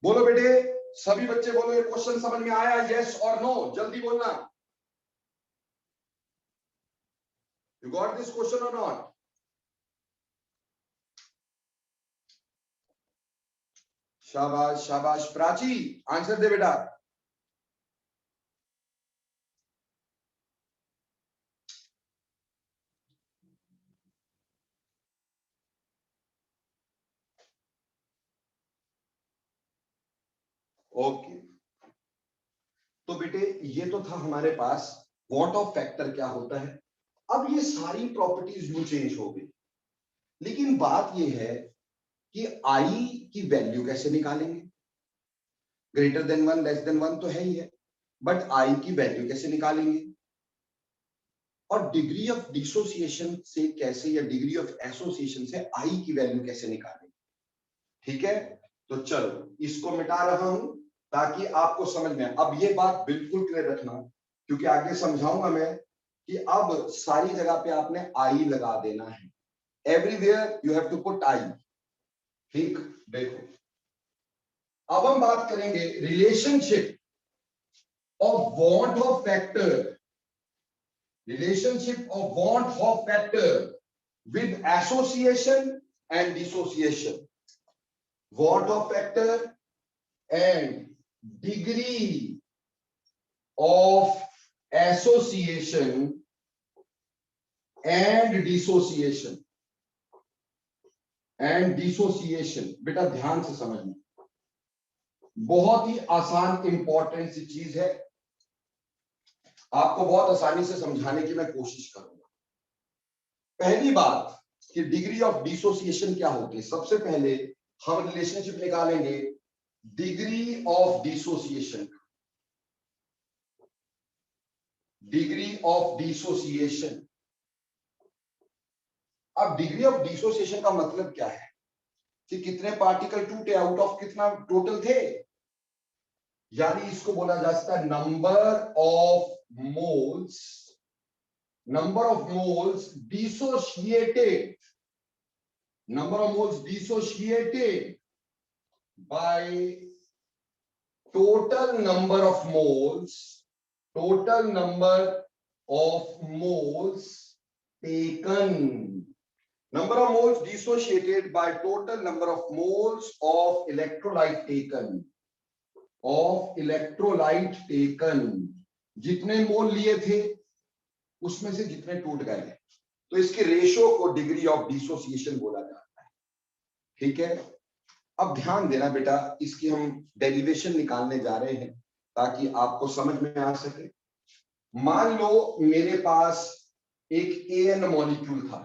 बोलो बेटे, सभी बच्चे बोलो, ये क्वेश्चन समझ में आया? यस और नो, जल्दी बोलना। यू गॉट दिस क्वेश्चन और नॉट? शाबाश शाबाश। प्राची आंसर दे बेटा। ओके, तो बेटे ये तो था हमारे पास वॉट ऑफ फैक्टर क्या होता है। अब ये सारी प्रॉपर्टीज यूं चेंज हो गई, लेकिन बात ये है कि आई की वैल्यू कैसे निकालेंगे? ग्रेटर देन 1 लेस देन 1 तो है ही है, बट आई की वैल्यू कैसे निकालेंगे? और डिग्री ऑफ डिसोसिएशन से कैसे, या डिग्री ऑफ एसोसिएशन से आई की वैल्यू कैसे निकालेंगे? ठीक है, तो चलो इसको मिटा रहा हूं ताकि आपको समझ में। अब ये बात बिल्कुल क्लियर रखना, क्योंकि आगे समझाऊंगा मैं कि अब सारी जगह पे आपने आई लगा देना है। Everywhere you have to put i. ठीक, देखो अब हम बात करेंगे relationship of want of factor, relationship of want of factor with association and dissociation. want of factor and degree of association and dissociation, बेटा ध्यान से समझना, बहुत ही आसान इंपॉर्टेंट सी चीज है, आपको बहुत आसानी से समझाने की मैं कोशिश करूंगा। पहली बात कि डिग्री ऑफ डिसोसिएशन क्या होती है। सबसे पहले हम रिलेशनशिप निकालेंगे degree of dissociation, degree of dissociation. अब डिग्री ऑफ डिसोसिएशन का मतलब क्या है कि कितने पार्टिकल टूटे आउट ऑफ कितना टोटल थे, यानी इसको बोला जा सकता है number of moles, number of moles dissociated, number of moles dissociated by total number of moles, total number of moles taken, number of moles dissociated by total number of moles of electrolyte taken, of electrolyte taken, जितने मोल लिए थे उसमें से जितने टूट गए, तो इसके रेशो को डिग्री ऑफ डिसोसिएशन बोला जाता है। ठीक है, अब ध्यान देना बेटा, इसकी हम डेरिवेशन निकालने जा रहे हैं ताकि आपको समझ में आ सके। मान लो मेरे पास एक AN मॉलिक्यूल था,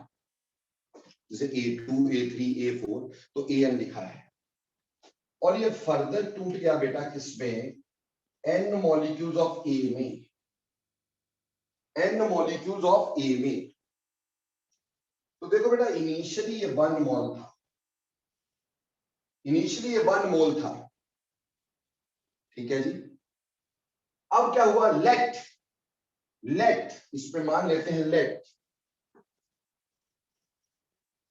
जैसे A2 A3 A4, तो AN लिखा है, और ये फर्दर टूट गया बेटा किसमें, N मॉलिक्यूल्स ऑफ A में, N मॉलिक्यूल्स ऑफ A में। तो देखो बेटा, इनिशियली ये 1 मोल था, इनिशियली ये 1 मोल था, ठीक है जी। अब क्या हुआ, लेट इसमें मान लेते हैं let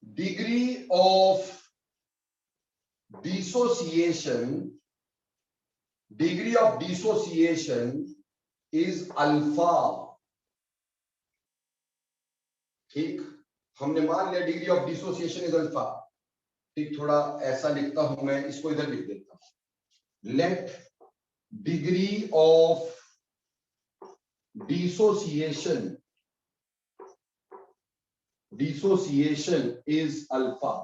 degree of dissociation, degree of dissociation is alpha. ठीक, हमने मान लिया degree of dissociation is alpha. ठीक, थोड़ा ऐसा लिखता हूं मैं, इसको इधर लिख देता हूं, let degree of dissociation is alpha.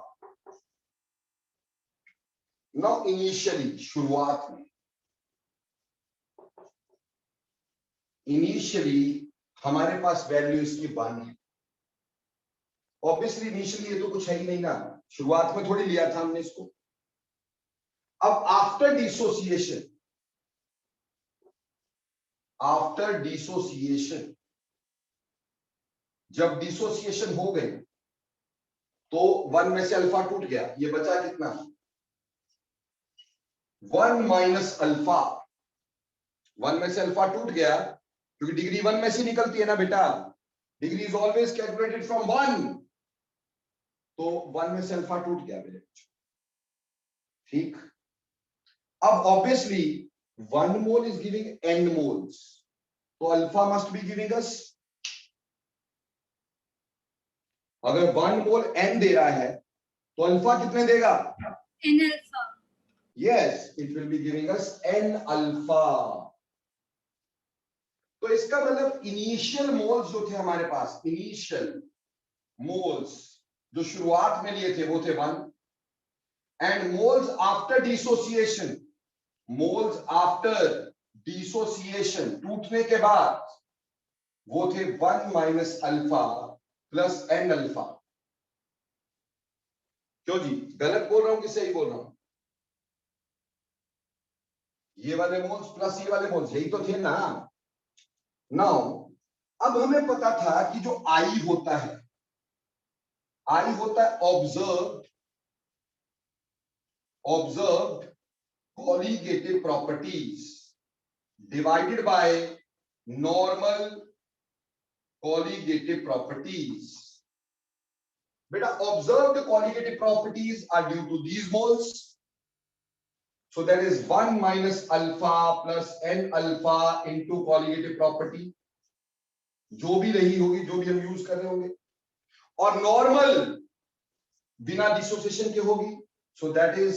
Now initially, शुरुआत में इनिशियली हमारे पास वैल्यू इसकी 1 है, ऑब्वियसली इनिशियली ये तो कुछ है ही नहीं ना, शुरुआत में थोड़ी लिया था हमने इसको। अब आफ्टर डिसोसिएशन, जब डिसोसिएशन हो गई तो 1 में से अल्फा टूट गया, ये बचा कितना 1 माइनस अल्फा। 1 में से अल्फा टूट गया क्योंकि डिग्री 1 में से निकलती है ना बेटा, degree is always calculated from 1, तो 1 में से अल्फा टूट गया मेरे बच्चों, ठीक। अब obviously 1 mole is giving n moles, तो alpha must be giving us, अगर 1 मोल n दे रहा है तो अल्फा कितने देगा n alpha. Yes, it will be giving us n alpha. तो इसका मतलब इनिशियल मोल्स जो थे हमारे पास, इनिशियल मोल्स जो शुरुआत में लिए थे वो थे 1, and moles after dissociation, moles after dissociation टूटने के बाद वो थे 1 minus alpha plus n alpha. क्यों जी, गलत बोल रहा हूं कि सही बोल रहा हूं? ये वाले मोल्स प्लस ये वाले मोल्स यही तो थे ना। नाउ अब हमें पता था कि जो आई होता है, आई होता है observed colligative properties divided by normal colligative properties. बेटा observed colligative properties are due to these moles, so that is 1 minus alpha plus n alpha into colligative property, जो भी रही होगी, जो भी हम यूज कर रहे होंगे, और नॉर्मल बिना डिसोसिएशन के होगी, so that is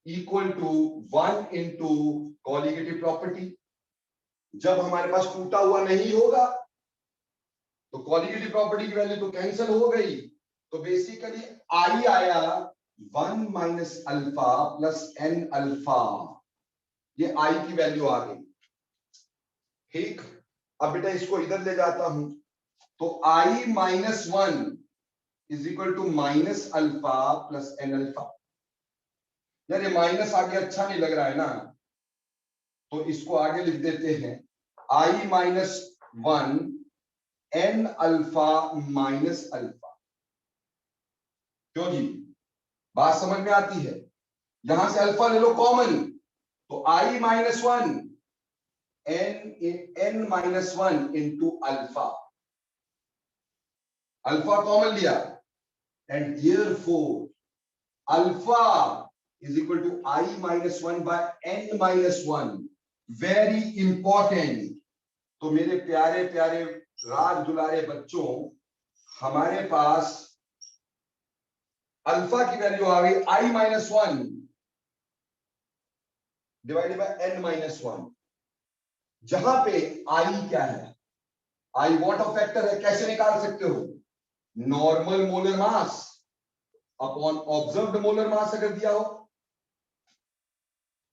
equal to 1 into colligative property। जब हमारे पास टूटा हुआ नहीं होगा तो कॉलीगेटिव प्रॉपर्टी की वैल्यू तो कैंसिल हो गई, तो बेसिकली आई आया 1 minus alpha plus n alpha, ये आई की वैल्यू आ गई, ठीक। अब बेटा इसको इधर ले जाता हूं, तो i minus 1 is equal to minus alpha plus n alpha. यार ये माइनस आगे अच्छा नहीं लग रहा है ना, तो इसको आगे लिख देते हैं i minus 1 n alpha minus alpha. क्यों जी, बात समझ में आती है? यहां से अल्फा ले लो कॉमन, तो i minus 1 n minus 1 into alpha, alpha common लिया, and therefore alpha is equal to i minus 1 by n minus 1। Very important. तो मेरे प्यारे प्यारे राज दुलारे बच्चों, हमारे पास अल्फा की वैल्यू आ गई i minus 1 divided by n minus 1, जहां पे i क्या है, i व्हाट ऑफ फैक्टर है, कैसे निकाल सकते हो, normal molar mass upon observed molar mass अगर दिया हो।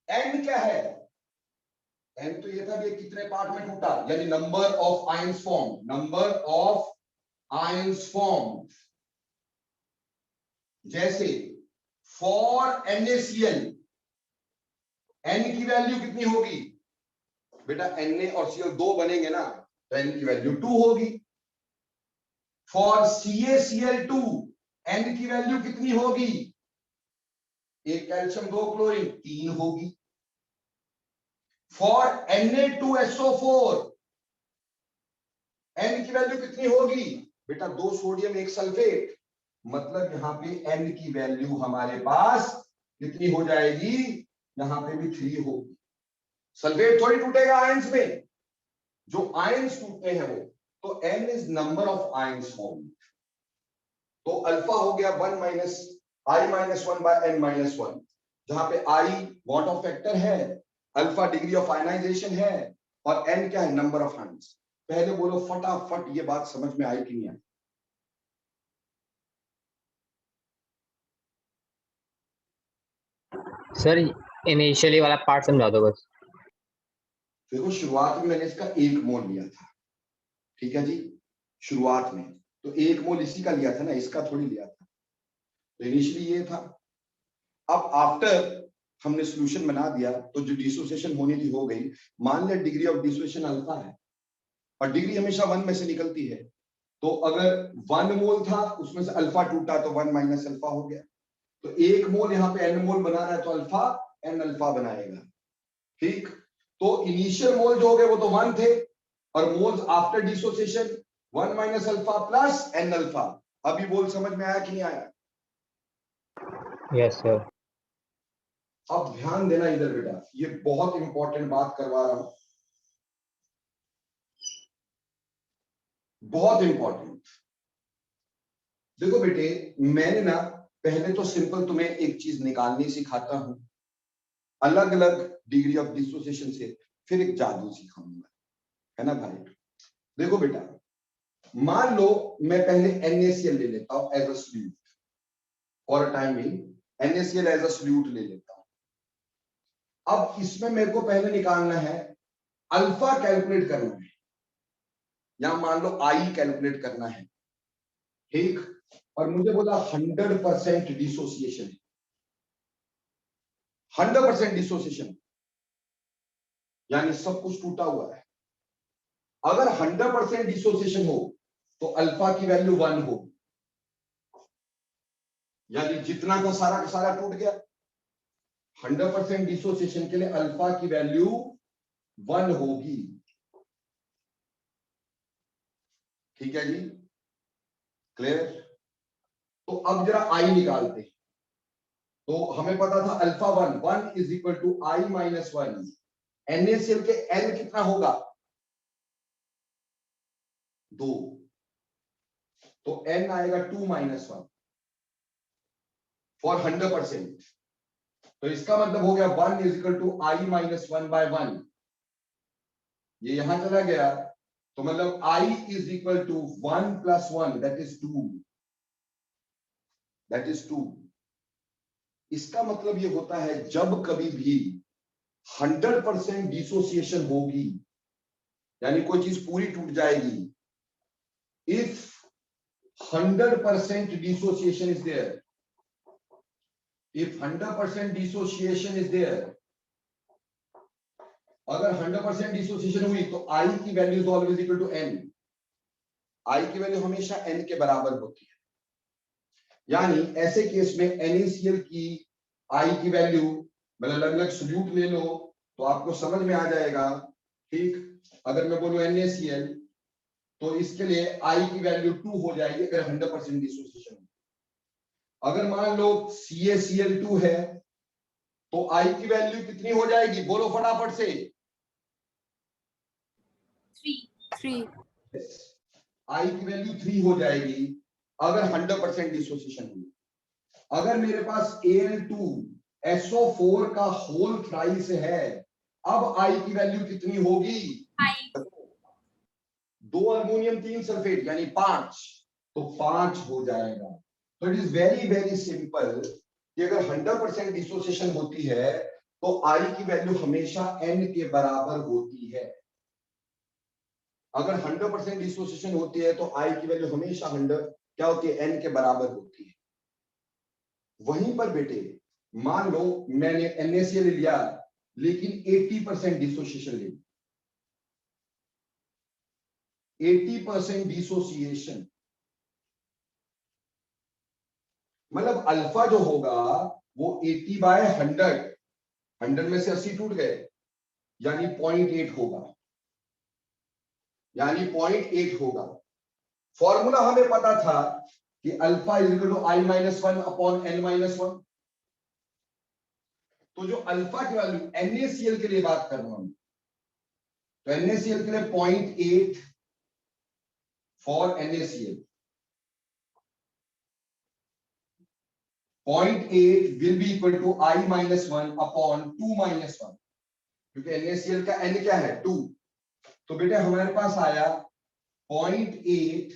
n क्या है, n तो ये था कि कितने पार्ट में टूटा, यानी number of ions form, number of ions form. जैसे फॉर NaCl n की वैल्यू कितनी होगी बेटा, Na और Cl दो बनेंगे ना, तो n की वैल्यू 2 होगी। फॉर CaCl2 n की वैल्यू कितनी होगी, एक कैल्शियम 2 क्लोरीन 3 होगी। फॉर Na2SO4 n की वैल्यू कितनी होगी बेटा, 2 सोडियम 1 सल्फेट, मतलब यहां पे n की वैल्यू हमारे पास कितनी हो जाएगी, यहां पे भी 3 होगी। सल्फेट थोड़ी टूटेगा आयंस में, जो आयंस टूटते हैं वो, तो n is number of ions form. तो अल्फा हो गया 1 minus i minus 1 by n minus 1, जहां पे i वॉट ऑफ फैक्टर है, अल्फा डिग्री ऑफ आयनाइजेशन है, और n क्या है, नंबर ऑफ आयंस। पहले बोलो फटाफट ये बात समझ में आई कि नहीं आई? सर इनिशियली वाला पार्ट समझा दो बस। देखो शुरुआत में मैंने इसका 1 मोल लिया था, ठीक है जी, शुरुआत में तो 1 मोल इसी का लिया था ना, इसका थोड़ी लिया था। तो इनिशियली ये था। अब आफ्टर हमने सॉल्यूशन बना दिया तो जो डिसोसिएशन होनी थी हो गई। मान लिया डिग्री ऑफ डिसोसिएशन अल्फा है और डिग्री हमेशा 1 में से निकलती है, तो अगर 1 मोल था उसमें से अल्फा टूटा तो 1 माइनस अल्फा हो गया। तो 1 मोल यहाँ पे n मोल बना रहा है तो अल्फा n अल्फा बनाएगा। ठीक, तो इनिशियल मोल जो हो गए वो तो 1 थे और moles after dissociation 1 minus alpha plus n alpha. अभी बोल समझ में आया कि नहीं आया? Yes sir. अब ध्यान देना इधर बेटा, ये बहुत इंपॉर्टेंट बात करवा रहा हूं, बहुत इंपॉर्टेंट। देखो बेटे, मैंने ना पहले तो सिंपल तुम्हें एक चीज निकालनी सिखाता हूं अलग अलग डिग्री ऑफ डिसोसिएशन से, फिर एक जादू सिखाऊंगा, है ना भाई? देखो बेटा, मान लो मैं पहले NaCl ले लेता हूं as a solute for a time being, NaCl as a solute ले लेता हूं। अब इसमें मेरे को पहले निकालना है अल्फा, कैलकुलेट करना है, या मान लो I कैलकुलेट करना है। ठीक, और मुझे बोला 100% डिसोसिएशन, 100% डिसोसिएशन यानी सब कुछ टूटा हुआ है। अगर 100% डिसोसिएशन हो तो अल्फा की वैल्यू 1 हो, यानी जितना का सारा टूट गया। 100% डिसोसिएशन के लिए अल्फा की वैल्यू 1 होगी। ठीक है जी, क्लियर? तो अब जरा I निकालते हैं। तो हमें पता था alpha 1 is equal to I minus 1। NaCl के N कितना होगा? 2, तो N आएगा 2 माइनस 1 फॉर 100%। तो इसका मतलब हो गया 1 is equal to I minus 1 by 1। ये यहां चला गया तो मतलब I is equal to 1 plus 1 that is 2, that is 2। इसका मतलब ये होता है जब कभी भी 100% डिसोसिएशन होगी, यानी कोई चीज पूरी टूट जाएगी, if 100% dissociation is there, if 100% dissociation is there, अगर 100% डिसोसिएशन हुई तो I की value is always equal to n। I की वैल्यू हमेशा n के बराबर होती है, यानी ऐसे केस में NaCl की I की वैल्यू, मतलब अलग अलग सॉल्यूट ले लो तो आपको समझ में आ जाएगा। ठीक, अगर मैं बोलूं NaCl तो इसके लिए I की वैल्यू 2 हो जाएगी अगर 100% डिसोसिएशन। अगर मान लो CaCl2 है तो I की वैल्यू कितनी हो जाएगी? बोलो फटाफट से। 3। I की वैल्यू 3 हो जाएगी अगर 100% डिसोसिएशन हुई। अगर मेरे पास Al2SO4 का होल थ्राइस है, अब I की वैल्यू कितनी होगी? 2 अल्युमिनियम 3 सल्फेट यानी 5, तो 5 हो जाएगा। तो it is very very simple कि अगर 100% डिसोसिएशन होती है तो I की वैल्यू हमेशा n के बराबर होती है। अगर 100% डिसोसिएशन होती है तो I की वैल्यू हमेशा 100 क्या होती है? n के बराबर होती है। वहीं पर बेटे मान लो मैंने NaCl लिया लेकिन 80% डिसोसिएशन ले, 80% डिसोसिएशन, मतलब अल्फा जो होगा वो 80 बाय 100 में से 80 टूट गए यानी 0.8 होगा, यानी 0.8 होगा। फॉर्मूला हमें पता था कि alpha is equal to I minus 1 upon n minus 1। तो जो अल्फा की वैल्यू NaCl के लिए बात कर रहा हूं, तो NaCl के लिए 0.8 for NaCl, 0.8 will be equal to I minus 1 upon 2 minus 1, क्योंकि NaCl का n क्या है? 2। तो बेटे हमारे पास आया 0.8,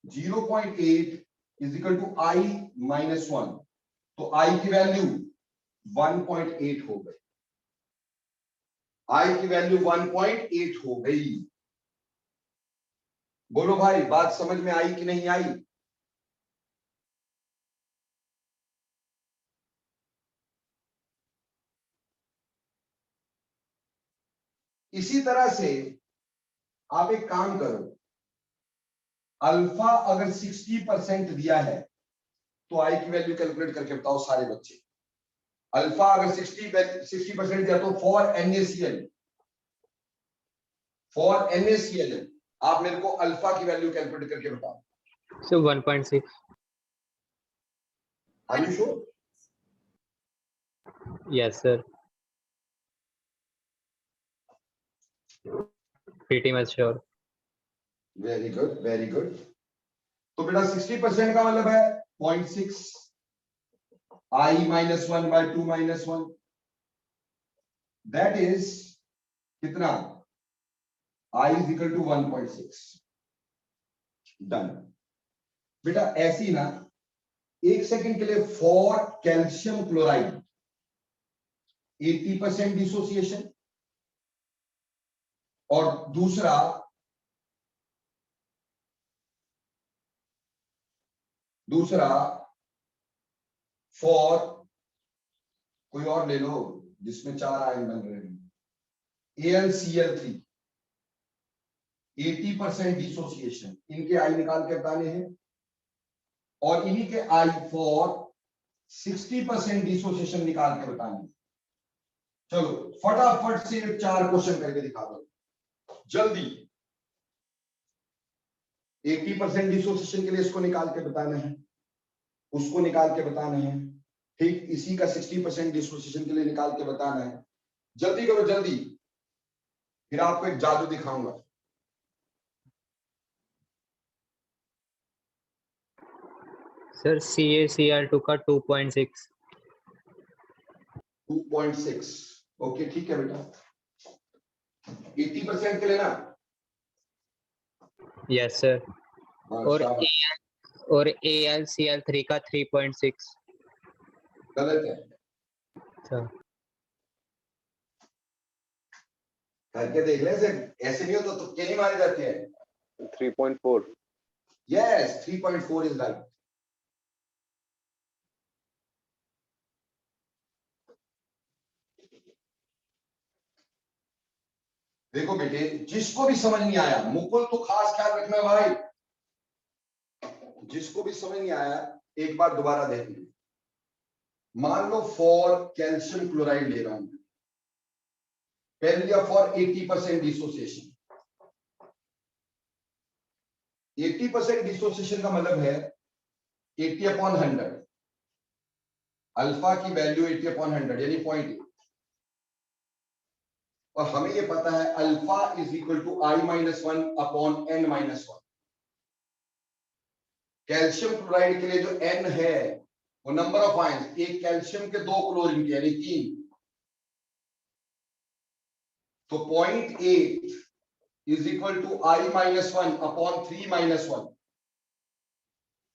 0.8 is equal to I minus 1, तो I की वैल्यू 1.8 हो गई, I की वैल्यू 1.8 हो गई। बोलो भाई, बात समझ में आई कि नहीं आई? इसी तरह से आप एक काम करो, अल्फा अगर 60% दिया है तो आई की वैल्यू कैलकुलेट करके बताओ सारे बच्चे। अल्फा अगर 60% दिया तो फॉर NaCl आप मेरे को अल्फा की वैल्यू कैलकुलेट करके बताओ। So 1.6. Are you sure? Yes, sir. Pretty much sure. Very good, very good. तो बेटा 60% का मतलब है 0.6 I-1/2 - 1, दैट इज कितना? I is equal to 1.6। Done. बेटा ऐसी ना, एक सेकंड के लिए, फॉर कैल्शियम क्लोराइड 80% डिसोसिएशन, और दूसरा फॉर, कोई और ले लो जिसमें 4 आयन बन रहे हैं, AlCl3 80% डिसोसिएशन। इनके आई निकाल के बताने हैं, और इन्हीं के आई फॉर 60% डिसोसिएशन निकाल के बताने हैं। चलो फटाफट से 4 क्वेश्चन करके दिखा दो जल्दी। 80% डिसोसिएशन के लिए इसको निकाल के बताना है, उसको निकाल के बताना है, ठीक इसी का 60% डिसोसिएशन के लिए निकाल के बताना है। जल्दी करो जल्दी, फिर आपको एक जादू दिखाऊंगा। Sir, CaCl2 का 2.6. 2.6 ओके ठीक है बेटा, 80% के लिए ना? Yes, sir. और शाबाश। और AlCl3 का 3.6. गलत है, अच्छा। करके देख ले, ऐसे नहीं हो तो तुक्के नहीं मारे जाते हैं। 3.4। Yes 3.4 is right. देखो बेटे, जिसको भी समझ नहीं आया, मुकुल तो खास ख्याल रखना भाई, जिसको भी समझ नहीं आया एक बार दोबारा देख लीजिए। मान लो फॉर कैल्शियम क्लोराइड ले रहा हूं, पहले लिया फॉर 80% डिसोसिएशन। 80% डिसोसिएशन का मतलब है 80/100, अल्फा की वैल्यू 80/100 यानी 0.8, और हमें ये पता है alpha is equal to I-1/n-1। Calcium chloride के लिए जो n है वो नंबर ऑफ आयन, एक कैल्शियम के 2 क्लोरीन के यानी 3, तो 0.8 इज इक्वल टू I-1/3 - 1,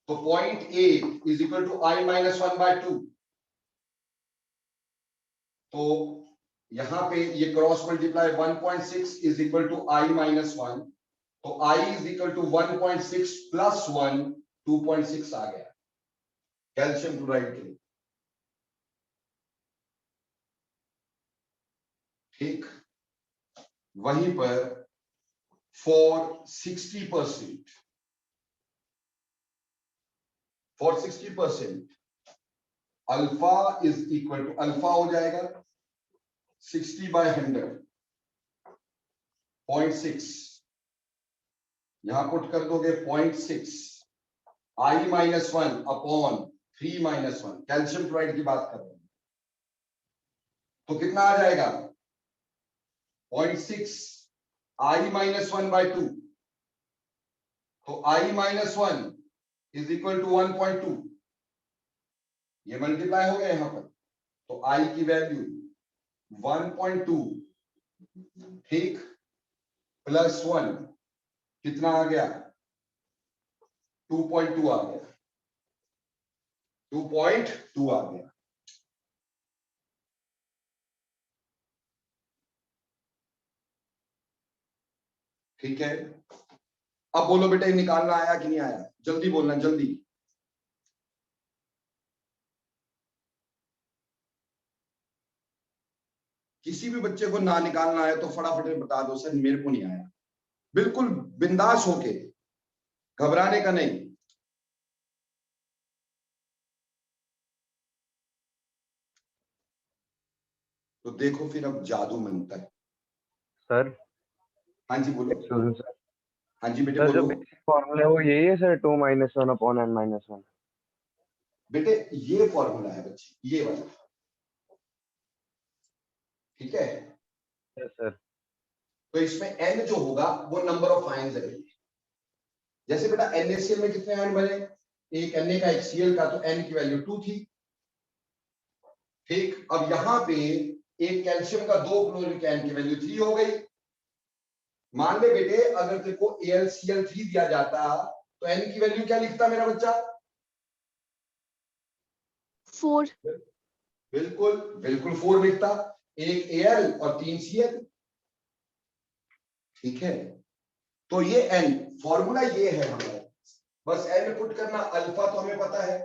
तो 0.8 इज इक्वल टू I-1/2। तो यहां पे ये cross multiply 1.6 is equal to I-1, तो I इज इक्वल टू 1.6 + 1, 2.6 आ गया कैल्शियम क्लोराइड के लिए। ठीक, वहीं पर for 60% alpha is equal to, alpha हो जाएगा 60/100 0.6, यहां पुट कर दोगे 0.6 I-1/3 - 1, कैल्शियम क्लोराइड की बात कर रहे हैं, तो कितना आ जाएगा 0.6 I-1/2, तो I-1 इज इक्वल टू 1.2, ये मल्टीप्लाई हो गया यहां पर, तो I की वैल्यू 1.2 ठीक प्लस 1 कितना आ गया 2.2 आ गया, 2.2 आ गया। ठीक है, अब बोलो बेटा, निकालना आया कि नहीं आया? जल्दी बोलना, जल्दी। किसी भी बच्चे को ना निकालना आया तो फटाफट में बता दो, सर मेरे को नहीं आया। बिल्कुल बिंदास होके, घबराने का नहीं। तो देखो फिर अब जादू मंतर। सर हाँ जी बोलो। सर हाँ जी बेटे जो बोलो। बेसिक फॉर्मूला है वो यही है सर, 2 - 1/n-1। बेटे ये फॉर्मूला है बच्चे, ये वाला, ठीक है। Yes sir. तो इसमें n जो होगा वो नंबर ऑफ आयन्स है। जैसे बेटा NaCl में कितने आयन बने? एक Na का, एक Cl का, तो n की वैल्यू 2 थी। ठीक, अब यहां पे एक कैल्शियम का, 2 क्लोरीन का, n की वैल्यू 3 हो गई। मान ले बेटे अगर तेरे को AlCl3 दिया जाता तो n की वैल्यू क्या लिखता मेरा बच्चा? 4. बिल्कुल बिल्कुल 4 लिखता। एक Al और 3 Cl। ठीक है, तो ये n फॉर्मूला ये है हमारा। बस n पुट करना। अल्फा तो हमें पता है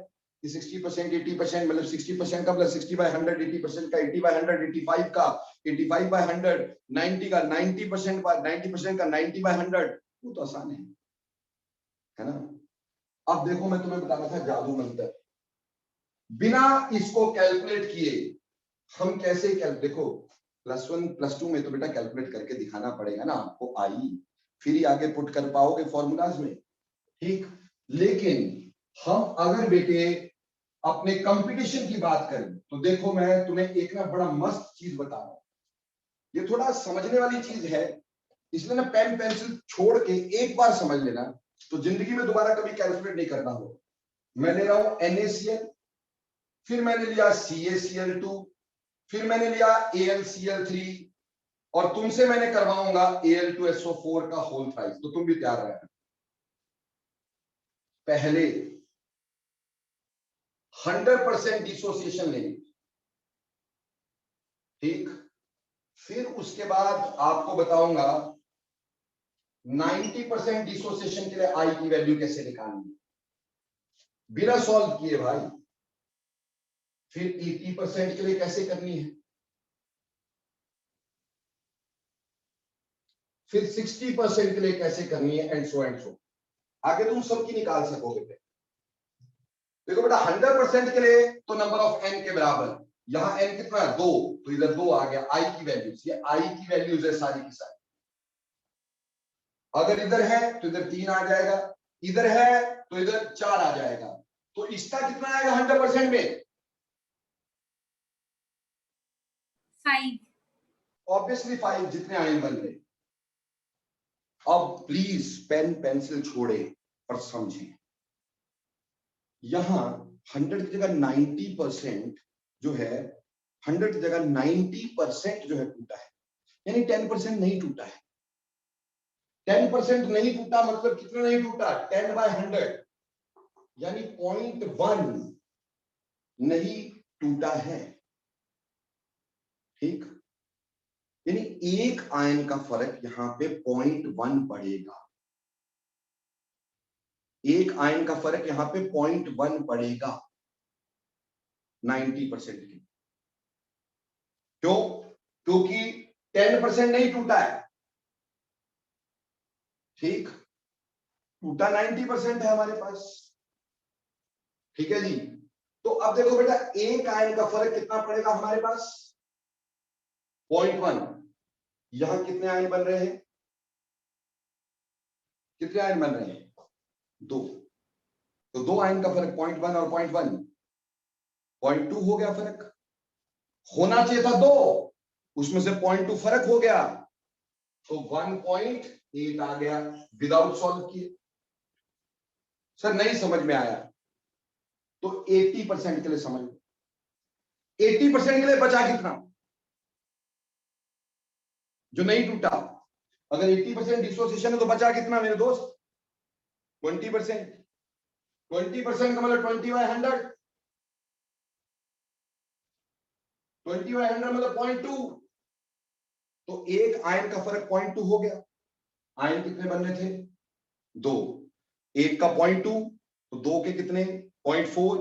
कि 60%, 80%, मतलब 60% का प्लस 60/100, 80% का 80/100, 85 का 85/100, 90 का 90% का 90% का 90/100। वो तो आसान है ना। अब देखो मैं तुम्हें बता रहा था जादू मंत्र। बिना इसको कैलकुलेट किए हम कैसे देखो +1 +2 में तो बेटा कैलकुलेट करके दिखाना पड़ेगा ना आपको, आई फिर ही आगे पुट कर पाओगे फॉर्मूलाज में। ठीक, लेकिन हम अगर बेटे अपने कंपटीशन की बात करें तो देखो मैं तुम्हें एक ना बड़ा मस्त चीज बता रहा हूं। ये थोड़ा समझने वाली चीज है, इसलिए ना पेन पेंसिल छोड़ के एक बार समझ लेना, तो जिंदगी में दोबारा कभी कैलकुलेट नहीं करना हो। मैं ले रहा हूं NaCl, फिर मैंने लिया CaCl2, फिर मैंने लिया AlCl3, और तुमसे मैंने करवाऊंगा Al2SO4 का होल थ्राइस। तो तुम भी तैयार रहना। पहले 100% डिसोसिएशन लेंगे, ठीक, फिर उसके बाद आपको बताऊंगा 90% डिसोसिएशन के लिए आई की वैल्यू कैसे निकालनी, बिना सॉल्व किए भाई। फिर 80% के लिए कैसे करनी है, फिर 60% के लिए कैसे करनी है, एंड सो आगे तुम सबकी निकाल सकोगे। देखो बेटा 100% के लिए तो नंबर ऑफ n के बराबर, यहां n कितना है 2, तो इधर 2 आ गया। i की वैल्यूज, ये i की वैल्यूज है सारी की सारी। अगर इधर है तो इधर 3 आ जाएगा, इधर है तो इधर 4 आ जाएगा। तो इसका कितना आएगा 100% में? 5. ऑब्वियसली 5, जितने आयन बन रहे। अब प्लीज पेन पेंसिल छोड़े और समझें। यहां 100 की जगह 90% जो है, 100 की जगह 90% जो है टूटा है, यानी 10% नहीं टूटा है। 10% नहीं टूटा मतलब कितना नहीं टूटा? 10/100, यानी 0.1 नहीं टूटा है। ठीक, यानी एक आयन का फर्क यहां पे 0.1 पड़ेगा। एक आयन का फर्क यहां पे 0.1 पड़ेगा 90% के। क्यों? क्योंकि 10% नहीं टूटा है। ठीक, टूटा 90% है हमारे पास। ठीक है जी। तो अब देखो बेटा एक आयन का फर्क कितना पड़ेगा हमारे पास? 0.1। यहां कितने आयन बन रहे हैं? कितने आयन बन रहे हैं? 2। तो 2 आयन का फर्क 0.1 और 0.1, 0.2 हो गया फर्क। होना चाहिए था 2, उसमें से 0.2 फर्क हो गया, तो 1.8 आ गया विदाउट सॉल्व किए। सर नहीं समझ में आया, तो 80% के लिए समझ लो। 80% के लिए बचा कितना जो नहीं टूटा? अगर 80% डिसोसिएशन है तो बचा कितना मेरे दोस्त? 20%। 20% का मतलब 20/100, 20/100 मतलब 0.2। तो एक आयन का फर्क 0.2 हो गया। आयन कितने बनने थे? 2, 1 का 0.2, तो 2 के कितने 0.4,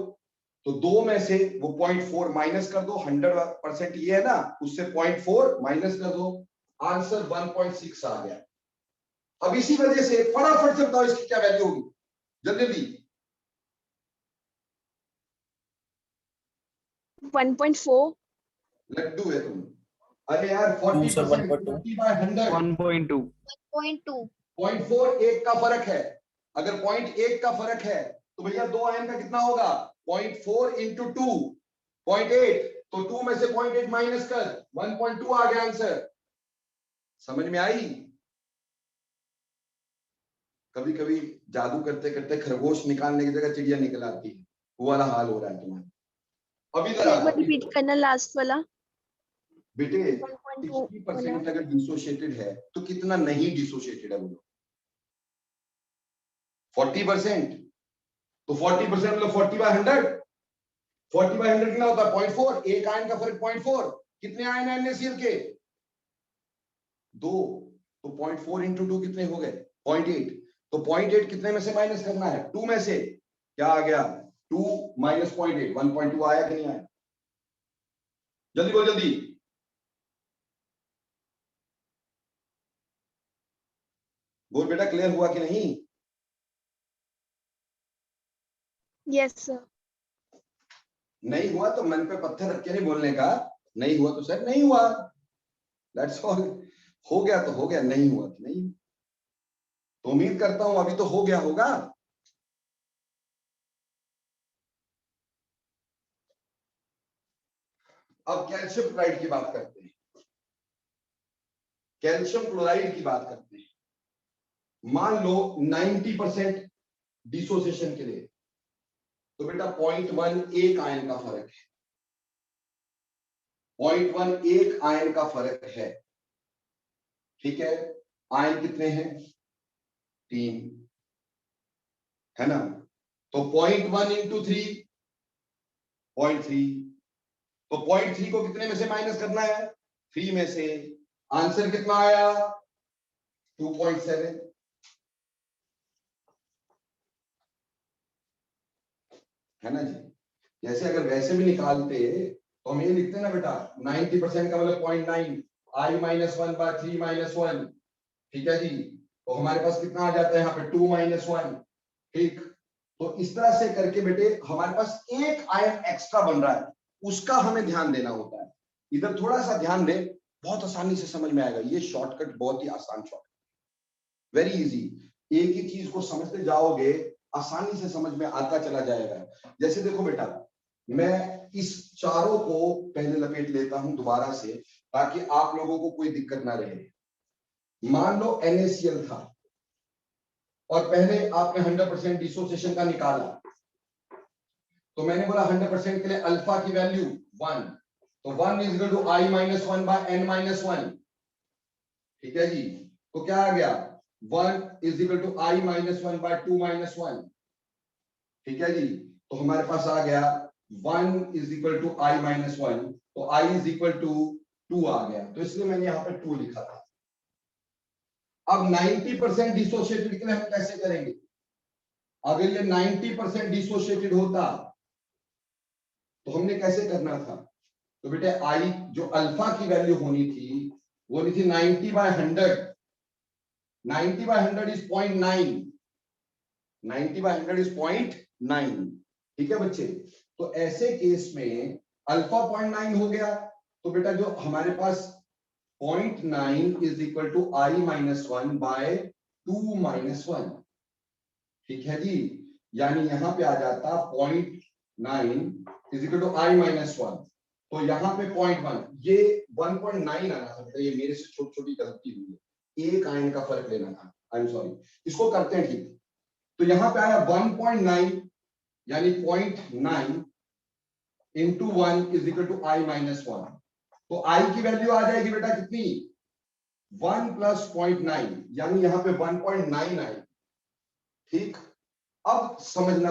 तो 2 में से वो 0.4 माइनस कर दो, 100% ये है ना, उससे 0.4 माइनस कर दो, आंसर 1.6 आ गया। अब इसी वजह से फटाफट से बताओ इसकी क्या वैल्यू होगी, जल्दी जल्दी। 1.4 लड्डू है तुम। अरे यार 40%, 40/100 1.2 0.4 1 का फर्क है। अगर 0.1 का फर्क है तो भैया 2 आयन का कितना होगा 0.4 इंटू 2 0.8, तो 2 में से 0.8 माइनस कर 1.2 आ गया आंसर। समझ में आई? कभी कभी जादू करते करते खरगोश निकालने की जगह चिड़िया निकल आती है, वो वाला हाल हो रहा है तुम्हारा। अभी एक बार रिपीट करना लास्ट वाला। बेटे 1.2 60% अगर डिसोशिएटेड है तो कितना नहीं डिसोशिएटेड है बोलो? 40%, तो 40% मतलब 40/100, 40/100 कितना होता है 0.4, एक आयन का फर्क 0.4, कितने आयन है NaCl के 2, तो 0.4 इंटू 2 कितने हो गए 0.8, तो 0.8 कितने में से माइनस करना है 2 में से, क्या आ गया 2 माइनस 0.8, 1.2 आया कि नहीं आया? जल्दी बोल जल्दी। बोल बेटा क्लियर हुआ कि नहीं? Yes sir. नहीं हुआ तो मन पे पत्थर रख के नहीं बोलने का, नहीं हुआ तो सर नहीं हुआ, दैट्स ऑल। हो गया तो हो गया, नहीं हुआ तो नहीं। तो उम्मीद करता हूं अभी तो हो गया होगा। अब कैल्शियम क्लोराइड की बात करते हैं, कैल्शियम क्लोराइड की बात करते हैं। मान लो 90% डिसोसिएशन के लिए, तो बेटा 0.1 एक आयन का फर्क है, 0.1 एक आयन का फर्क है, ठीक है। आयन कितने हैं 3, है ना, तो 0.1 इंटू 3 0.3, तो 0.3 को कितने में से माइनस करना है 3 में से, आंसर कितना आया 2.7। है ना जी? जैसे अगर वैसे भी निकालते तो हम ये लिखते ना बेटा 90% का मतलब 0.9, i-1/3 - 1, ठीक है जी। तो हमारे पास कितना आ जाता है यहाँ पे 2 - 1, ठीक। तो इस तरह से करके बेटे हमारे पास एक आयन एक्स्ट्रा बन रहा है, उसका हमें ध्यान देना होता है। इधर थोड़ा सा ध्यान दे, बहुत आसानी से समझ में आएगा। ये शॉर्टकट बहुत ही आसान शॉर्टकट, वेरी इजी। एक ही चीज को समझते जाओगे आसानी से समझ में आता चला जाएगा। जैसे देखो बेटा, मैं इस चारों को पहले लपेट लेता हूं दोबारा से, ताकि आप लोगों को कोई दिक्कत ना रहे। मान लो NaCl था और पहले आपने 100% डिसोसिएशन का निकाला, तो मैंने बोला 100% के लिए अल्फा की वैल्यू 1, तो 1 इज इक्वल टू i-1/n-1, ठीक है जी। तो क्या आ गया 1 इज इक्वल टू i-1/2 - 1, ठीक है जी। तो हमारे पास आ गया 1 इज इक्वल टू i-1, तो i इज इक्वल टू 2 आ गया, तो इसलिए मैंने यहां पे 2 लिखा था। अब 90% डिसोसिएटेड के लिए हम कैसे करेंगे? अगर ये 90% डिसोसिएटेड होता तो हमने कैसे करना था? तो बेटे आई जो अल्फा की वैल्यू होनी थी वो होनी थी 90/100, 90/100 इज 0.9, 90/100 इज 0.9, ठीक है बच्चे। तो ऐसे केस में अल्फा 0.9 हो गया, तो बेटा जो हमारे पास 0.9 इज इक्वल टू i-1/2 - 1, ठीक है जी। यानी यहां पे आ जाता 0.9 इज इक्वल टू i-1, तो यहाँ पे 0.1, ये 1.9 आना था बेटा, ये मेरे से छोटी छोटी गलती हुई है, एक आयन का फर्क लेना था, आई एम सॉरी। इसको करते हैं ठीक। तो यहाँ पे आया 1.9 यानी 0.9 into 1 is equal to i-1, तो i की वैल्यू आ जाएगी बेटा कितनी 1 + 0.9, यानी यहाँ पे 1.9 आई, ठीक। अब समझना,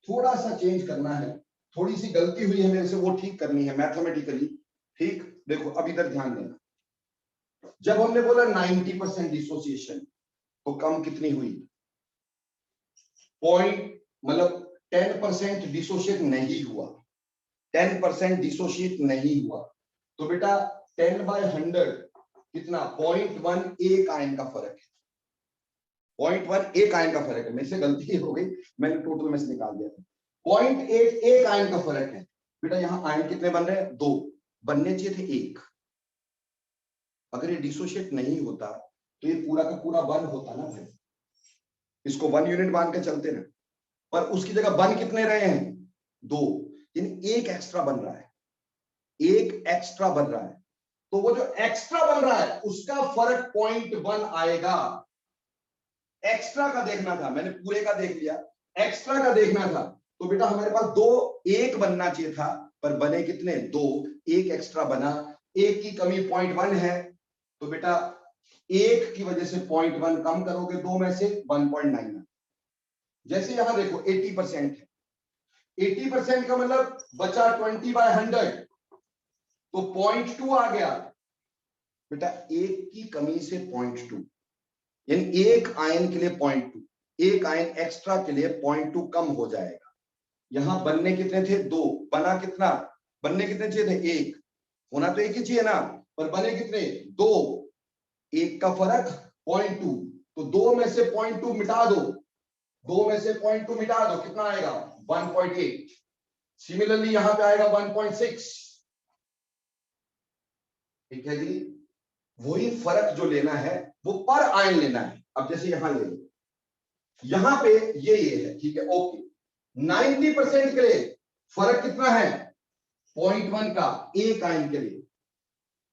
थोड़ा सा चेंज करना है, थोड़ी सी गलती हुई है मेरे से, वो ठीक करनी है मैथमेटिकली, ठीक। देखो अब इधर ध्यान देना, जब हमने बोला 90% डिसोसिएशन, तो कम कितनी हुई? पॉइंट मतलब 10% डिसोशिएट नहीं हुआ, 10% डिसोशिएट नहीं हुआ। तो बेटा 10/100 कितना? 0.1 एक आयन का फर्क है, 0.1 एक आयन का फर्क है। मेरे से गलती हो गई, मैंने टोटल में से निकाल दिया था। 0.8 एक आयन का फर्क है। बेटा यहाँ आयन कितने बन रहे हैं? 2, बनने चाहिए थे 1। अगर ये डिसोशिएट नहीं होता तो ये पूरा का पूरा 1 होता ना भाई, इसको 1 यूनिट मान के चलते ना, पर उसकी जगह बन कितने रहे हैं? 2, यानी एक एक्स्ट्रा बन रहा है, एक एक्स्ट्रा बन रहा है। तो वो जो एक्स्ट्रा बन रहा है उसका फर्क 0.1 आएगा। एक्स्ट्रा का देखना था, मैंने पूरे का देख लिया, एक्स्ट्रा का देखना था। तो बेटा हमारे पास 2 एक बनना चाहिए था, पर बने कितने? 2, एक एक्स्ट्रा बना। एक की कमी 0.1 है, तो बेटा एक की वजह से 0.1 कम करोगे 2 में से 1.9। जैसे यहां देखो 80% है, 80% का मतलब बचा 20/100, तो 0.2 आ गया। बेटा एक की कमी से 0.2, यानी एक आयन के लिए 0.2, एक आयन एक्स्ट्रा के लिए 0.2 कम हो जाएगा। यहां बनने कितने थे? 2, बना कितना? बनने कितने चाहिए थे? 1, होना तो एक ही चाहिए ना, पर बने कितने? 2, एक का फर्क 0.2, तो 2 में से 0.2 मिटा दो, 2 में से 0.2 मिटा दो, कितना आएगा? 1.8। सिमिलरली यहां पे आएगा 1.6। ठीक है जी, वही फर्क जो लेना है वो पर आयन लेना है। अब जैसे यहां ले लो, यहां पे ये है, ठीक है, ओके। 90% के लिए फर्क कितना है? 0.1 का, एक आयन के लिए।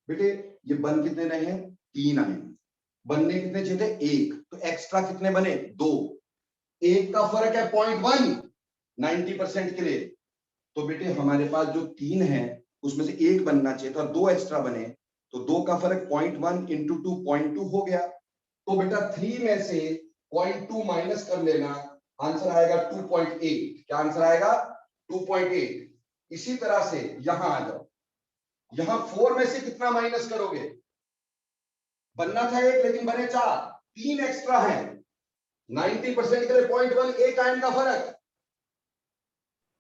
बेटे ये बन कितने रहे हैं? 3 आयन, बनने कितने चाहिए थे? 1, तो एक्स्ट्रा कितने बने? 2, एक का फर्क है 0.1 90% के लिए। तो बेटे हमारे पास जो 3 है उसमें से 1 बनना चाहिए था, 2 एक्स्ट्रा बने, तो 2 का फर्क 0.1 इंटू 2 0.2 हो गया। तो बेटा 3 में से 0.2 माइनस कर लेना, आंसर आएगा 2.8। क्या आंसर आएगा? 2.8। इसी तरह से यहां आ जाओ, यहां 4 में से कितना माइनस करोगे? बनना था 1 लेकिन बने 4, 3 एक्स्ट्रा है। 90% के लिए 0.1 एक आयन का फर्क,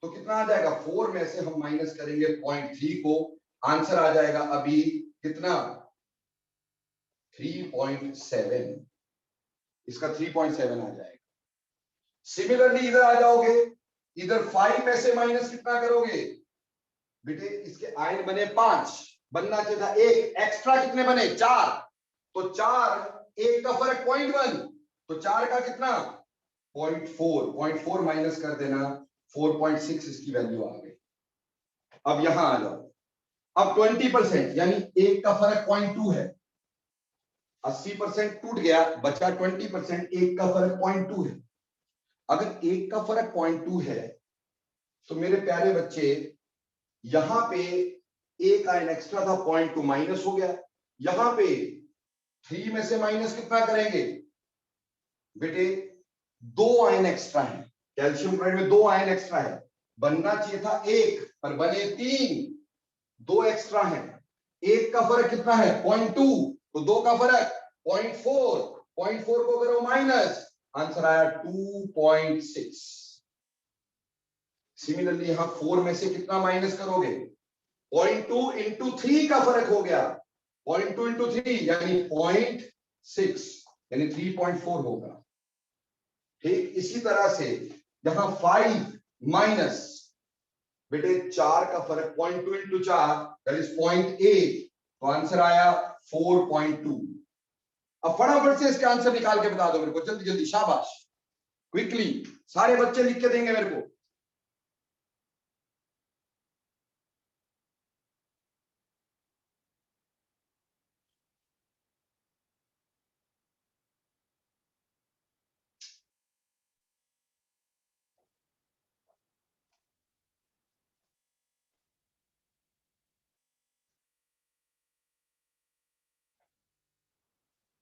तो कितना आ जाएगा? 4 में से हम माइनस करेंगे 0.3 को, आंसर आ जाएगा अभी कितना? 3.7। इसका 3.7 आ जाएगा। सिमिलरली इधर आ जाओगे, इधर 5 में से माइनस कितना करोगे? बेटे इसके आयन बने 5, बनना चाहिए था 1, एक्स्ट्रा कितने बने? 4, तो 4, एक का फर्क 0.1, तो 4 का कितना? 0.4, 0.4 माइनस कर देना, 4.6 इसकी वैल्यू आ गई। अब यहां आ जाओ, अब 20% यानी एक का फर्क 0.2 है, 80% टूट गया, बचा 20%, एक का फर्क 0.2 है। अगर एक का फर्क 0.2 है तो मेरे प्यारे बच्चे यहां पे एक आयन एक्स्ट्रा था, 0.2 माइनस हो गया। यहां पे 3 में से माइनस कितना करेंगे? बेटे 2 आयन एक्स्ट्रा है, कैल्शियम क्लोराइड में 2 आयन एक्स्ट्रा है, बनना चाहिए था 1 पर बने 3, 2 एक्स्ट्रा है। एक का फर्क कितना है? 0.2, तो 2 का फर्क 0.4, 0.4 को करो माइनस, आंसर आया 2.6। सिमिलरली यहां 4 में से कितना माइनस करोगे? 0.2 इंटू 3 का फर्क हो गया, 0.2 इंटू 3 यानी 0.6, यानी 3.4 होगा। ठीक इसी तरह से यहां 5 माइनस, बेटे 4 का फर्क 0.2 इंटू 4 दैट इज 0.8, तो आंसर आया 4.2। अब फटाफट से इसके आंसर निकाल के बता दो मेरे को, जल्दी जल्दी, शाबाश, क्विकली, सारे बच्चे लिख के देंगे मेरे को।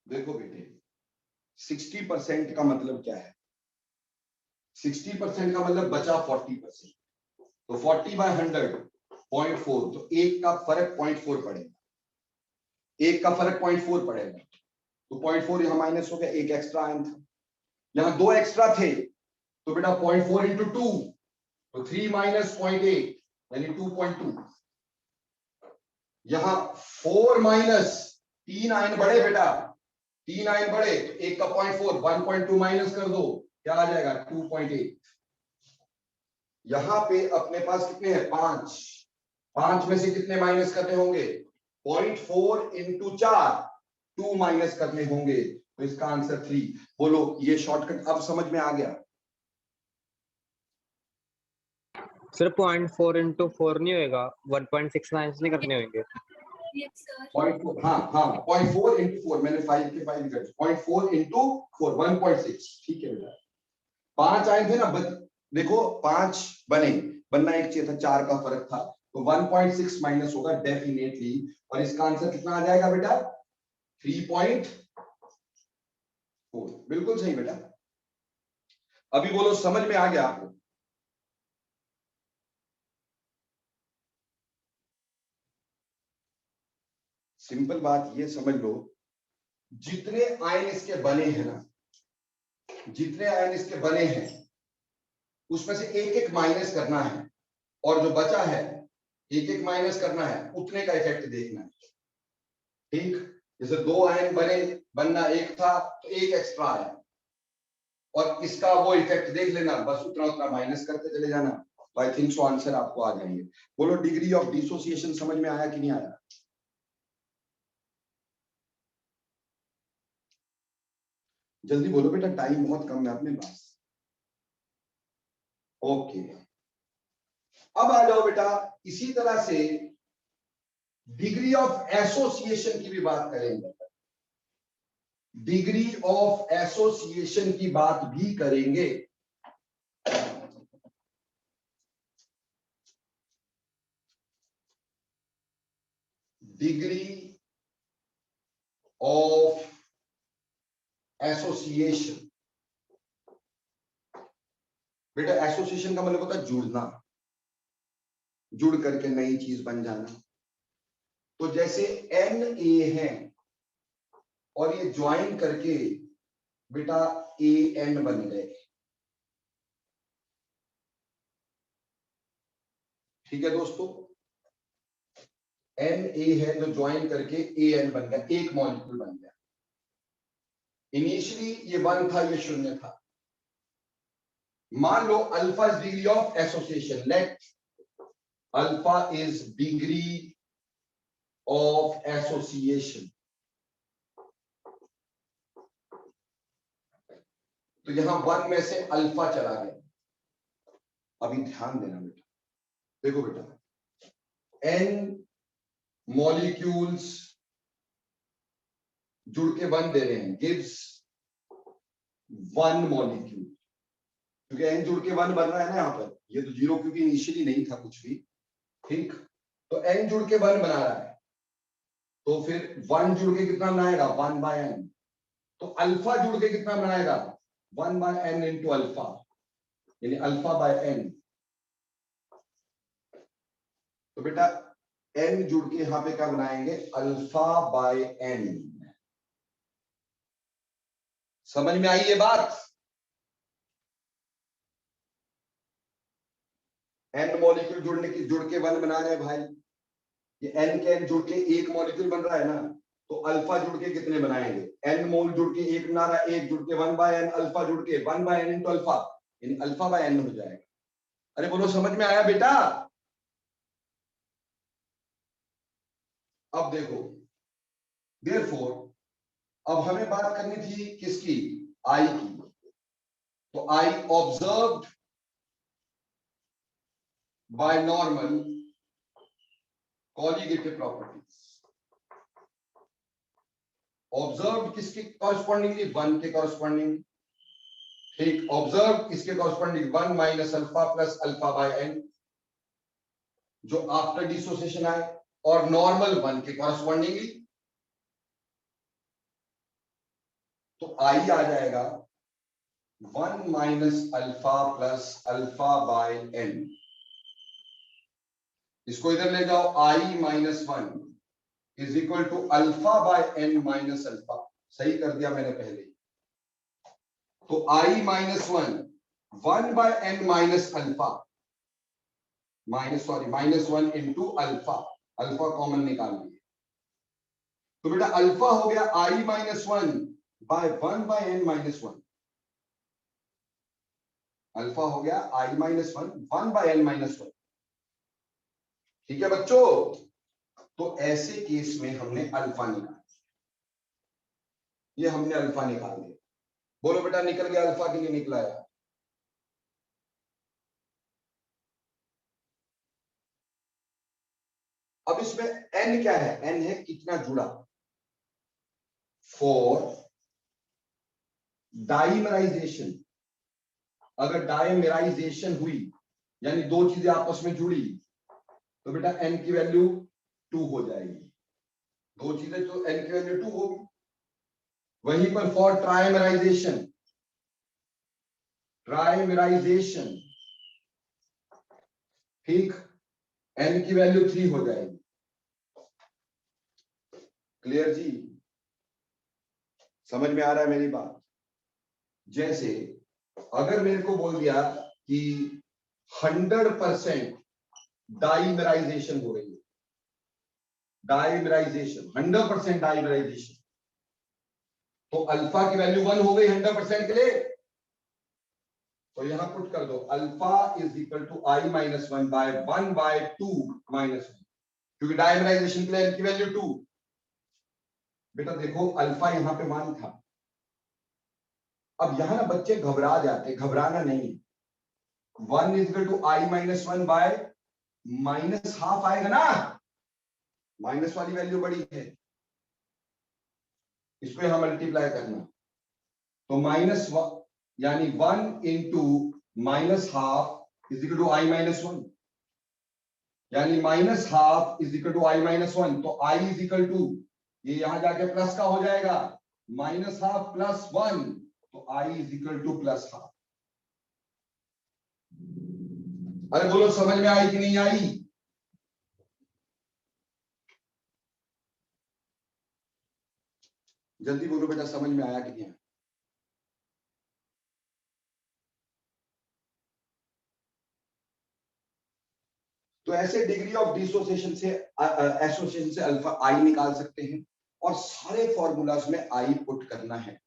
देखो बेटे 60% का मतलब क्या है? 60% का मतलब बचा 40%, तो 40/100 0.4, तो एक का फर्क 0.4 पड़ेगा, एक का फर्क 0.4 पड़ेगा। तो 0.4 यहाँ माइनस हो गया, एक एक्स्ट्रा आयन था, यहाँ 2 एक्स्ट्रा थे, तो बेटा 0.4 इंटू 2 तो 3 माइनस 0.8 यानी 2.2। यहाँ 4 माइनस 3 आयन बढ़े बेटा, 3 आयन बढ़े तो एक का 0.4 1.2 माइनस कर दो, क्या आ जाएगा 2.8। यहाँ पे अपने पास कितने हैं 5, 5 में से कितने माइनस करने होंगे 0.4 इंटू 4, 2 माइनस करने होंगे, तो इसका आंसर 3। बोलो ये शॉर्टकट अब समझ में आ गया? सर 0.4 इंटू 4 नहीं होएगा, 1.6 माइनस नहीं करने होंगे। 0.4 हाँ हाँ 0.4 इंटू 4, मैंने 5 के 5 कर 0.4 इंटू 4 1.6, ठीक है बेटा। 5 आए थे ना, देखो 5 बने, बनना एक चाहिए था, 4 का फर्क था, तो 1.6 माइनस होगा डेफिनेटली, और इसका आंसर कितना आ जाएगा बेटा 3.4। बिल्कुल सही बेटा। अभी बोलो समझ में आ गया आपको? सिंपल बात ये समझ लो, जितने आयन इसके बने हैं ना, जितने आयन इसके बने हैं उसमें से एक एक माइनस करना है, और जो बचा है एक एक माइनस करना है, उतने का इफेक्ट देखना है, ठीक। जैसे 2 आयन बने, बनना एक था तो एक एक्स्ट्रा आया, और इसका वो इफेक्ट देख लेना, बस उतना उतना माइनस करते चले जाना। आई थिंक सो आंसर आपको आ जाएंगे। बोलो डिग्री ऑफ डिसोसिएशन समझ में आया कि नहीं आया? जल्दी बोलो बेटा, टाइम बहुत कम है अपने पास। ओके, अब आ जाओ बेटा, इसी तरह से डिग्री ऑफ एसोसिएशन की भी बात करेंगे, डिग्री ऑफ एसोसिएशन की बात भी करेंगे। डिग्री ऑफ एसोसिएशन, बेटा एसोसिएशन का मतलब होता है जुड़ना, जुड़ करके नई चीज बन जाना। तो जैसे Na है और ये ज्वाइन करके बेटा An बन गए, ठीक है दोस्तों। Na है जो ज्वाइन करके An बन गया, एक मॉलिक्यूल बन गया। इनिशियली ये 1 था, ये 0 था। मान लो alpha is degree of association, let alpha is degree of association. तो यहां 1 में से अल्फा चला गया। अभी ध्यान देना बेटा, देखो बेटा n मॉलिक्यूल्स जुड़ के 1 दे रहे हैं, गिव्स 1 मॉलिक्यूल, क्योंकि n जुड़ के 1 बन रहा है ना यहाँ पर, ये तो 0 क्योंकि इनिशियली नहीं था कुछ भी, ठीक। तो n जुड़ के 1 बना रहा है, तो फिर 1 जुड़ के कितना बनाएगा 1 बाय n, तो अल्फा जुड़ के कितना बनाएगा 1 बाय n इंटू अल्फा, यानी अल्फा बाय n। तो बेटा n जुड़ के यहां पे क्या बनाएंगे अल्फा बाय n। समझ में आई ये बात? n मॉलिक्यूल जुड़ के 1 बना रहे हैं भाई, ये n के n जुड़ के एक मॉलिक्यूल बन रहा है ना, तो अल्फा जुड़ के कितने बनाएंगे, n मोल जुड़ के एक बना रहा है, एक जुड़ के 1 बाय n, अल्फा जुड़ के 1 बाय n इंटू अल्फा, यानी अल्फा बाय n हो जाएगा। अरे बोलो समझ में आया बेटा? अब देखो, देयरफॉर अब हमें बात करनी थी किसकी, आई की। तो आई observed bye normal colligative properties, observe किसके कॉरस्पॉन्डिंगली 1 के कॉरस्पॉन्डिंग, ठीक। ऑब्जर्व इसके corresponding 1 minus alpha plus alpha by n, जो आफ्टर डिसोसिएशन आए, और नॉर्मल 1 के कॉरस्पॉन्डिंगली। तो आई आ जाएगा 1 minus alpha plus alpha by n। इसको इधर ले जाओ, i minus 1 is equal to alpha by n minus alpha. सही कर दिया मैंने पहले। तो I minus 1 minus alpha minus 1 into alpha, alpha common निकाल लिए। तो बेटा अल्फा हो गया I माइनस 1 माइनस 1। अल्फा हो गया I माइनस 1 माइनस 1। ठीक है बच्चों, तो ऐसे केस में हमने अल्फा निकाला, ये हमने अल्फा निकाल दिया। बोलो बेटा निकल गया अल्फा के लिए निकला है। अब इसमें n क्या है, n है कितना जुड़ा। फॉर डाइमराइजेशन, अगर डाइमराइजेशन हुई यानी दो चीजें आपस में जुड़ी तो बेटा n की वैल्यू 2 हो जाएगी। दो चीजें तो n की वैल्यू 2 होगी। वहीं पर फॉर ट्राइमराइजेशन, ठीक, n की वैल्यू 3 हो जाएगी। क्लियर जी, समझ में आ रहा है मेरी बात। जैसे अगर मेरे को बोल दिया कि 100% डाइमराइजेशन हो रही है, डाइमराइजेशन 100% डाइमराइजेशन, तो अल्फा की वैल्यू 1 हो गई 100% के लिए। तो यहां पुट कर दो alpha is equal to I minus 1/2 minus 1, क्योंकि डाइमराइजेशन के लिए n की वैल्यू 2। बेटा देखो अल्फा यहां पे 1 था। अब यहां ना बच्चे घबरा जाते, घबराना नहीं है। 1 is equal to I minus 1 minus half आएगा ना, माइनस वाली वैल्यू बड़ी है, इसको यहां मल्टीप्लाई करना। तो माइनस यानी 1 into minus half is equal to I minus 1, यानी minus half is equal to I minus 1। तो I इज इक्वल टू, ये यहां जाके प्लस का हो जाएगा, माइनस हाफ प्लस 1, तो I is equal two plus half. अरे बोलो समझ में आई कि नहीं आई? जल्दी बोलो बेटा समझ में आया कि नहीं आया? तो ऐसे डिग्री ऑफ डिसोसिएशन से एसोसिएशन से अल्फा आई निकाल सकते हैं, और सारे फॉर्मूलाज में आई पुट करना है,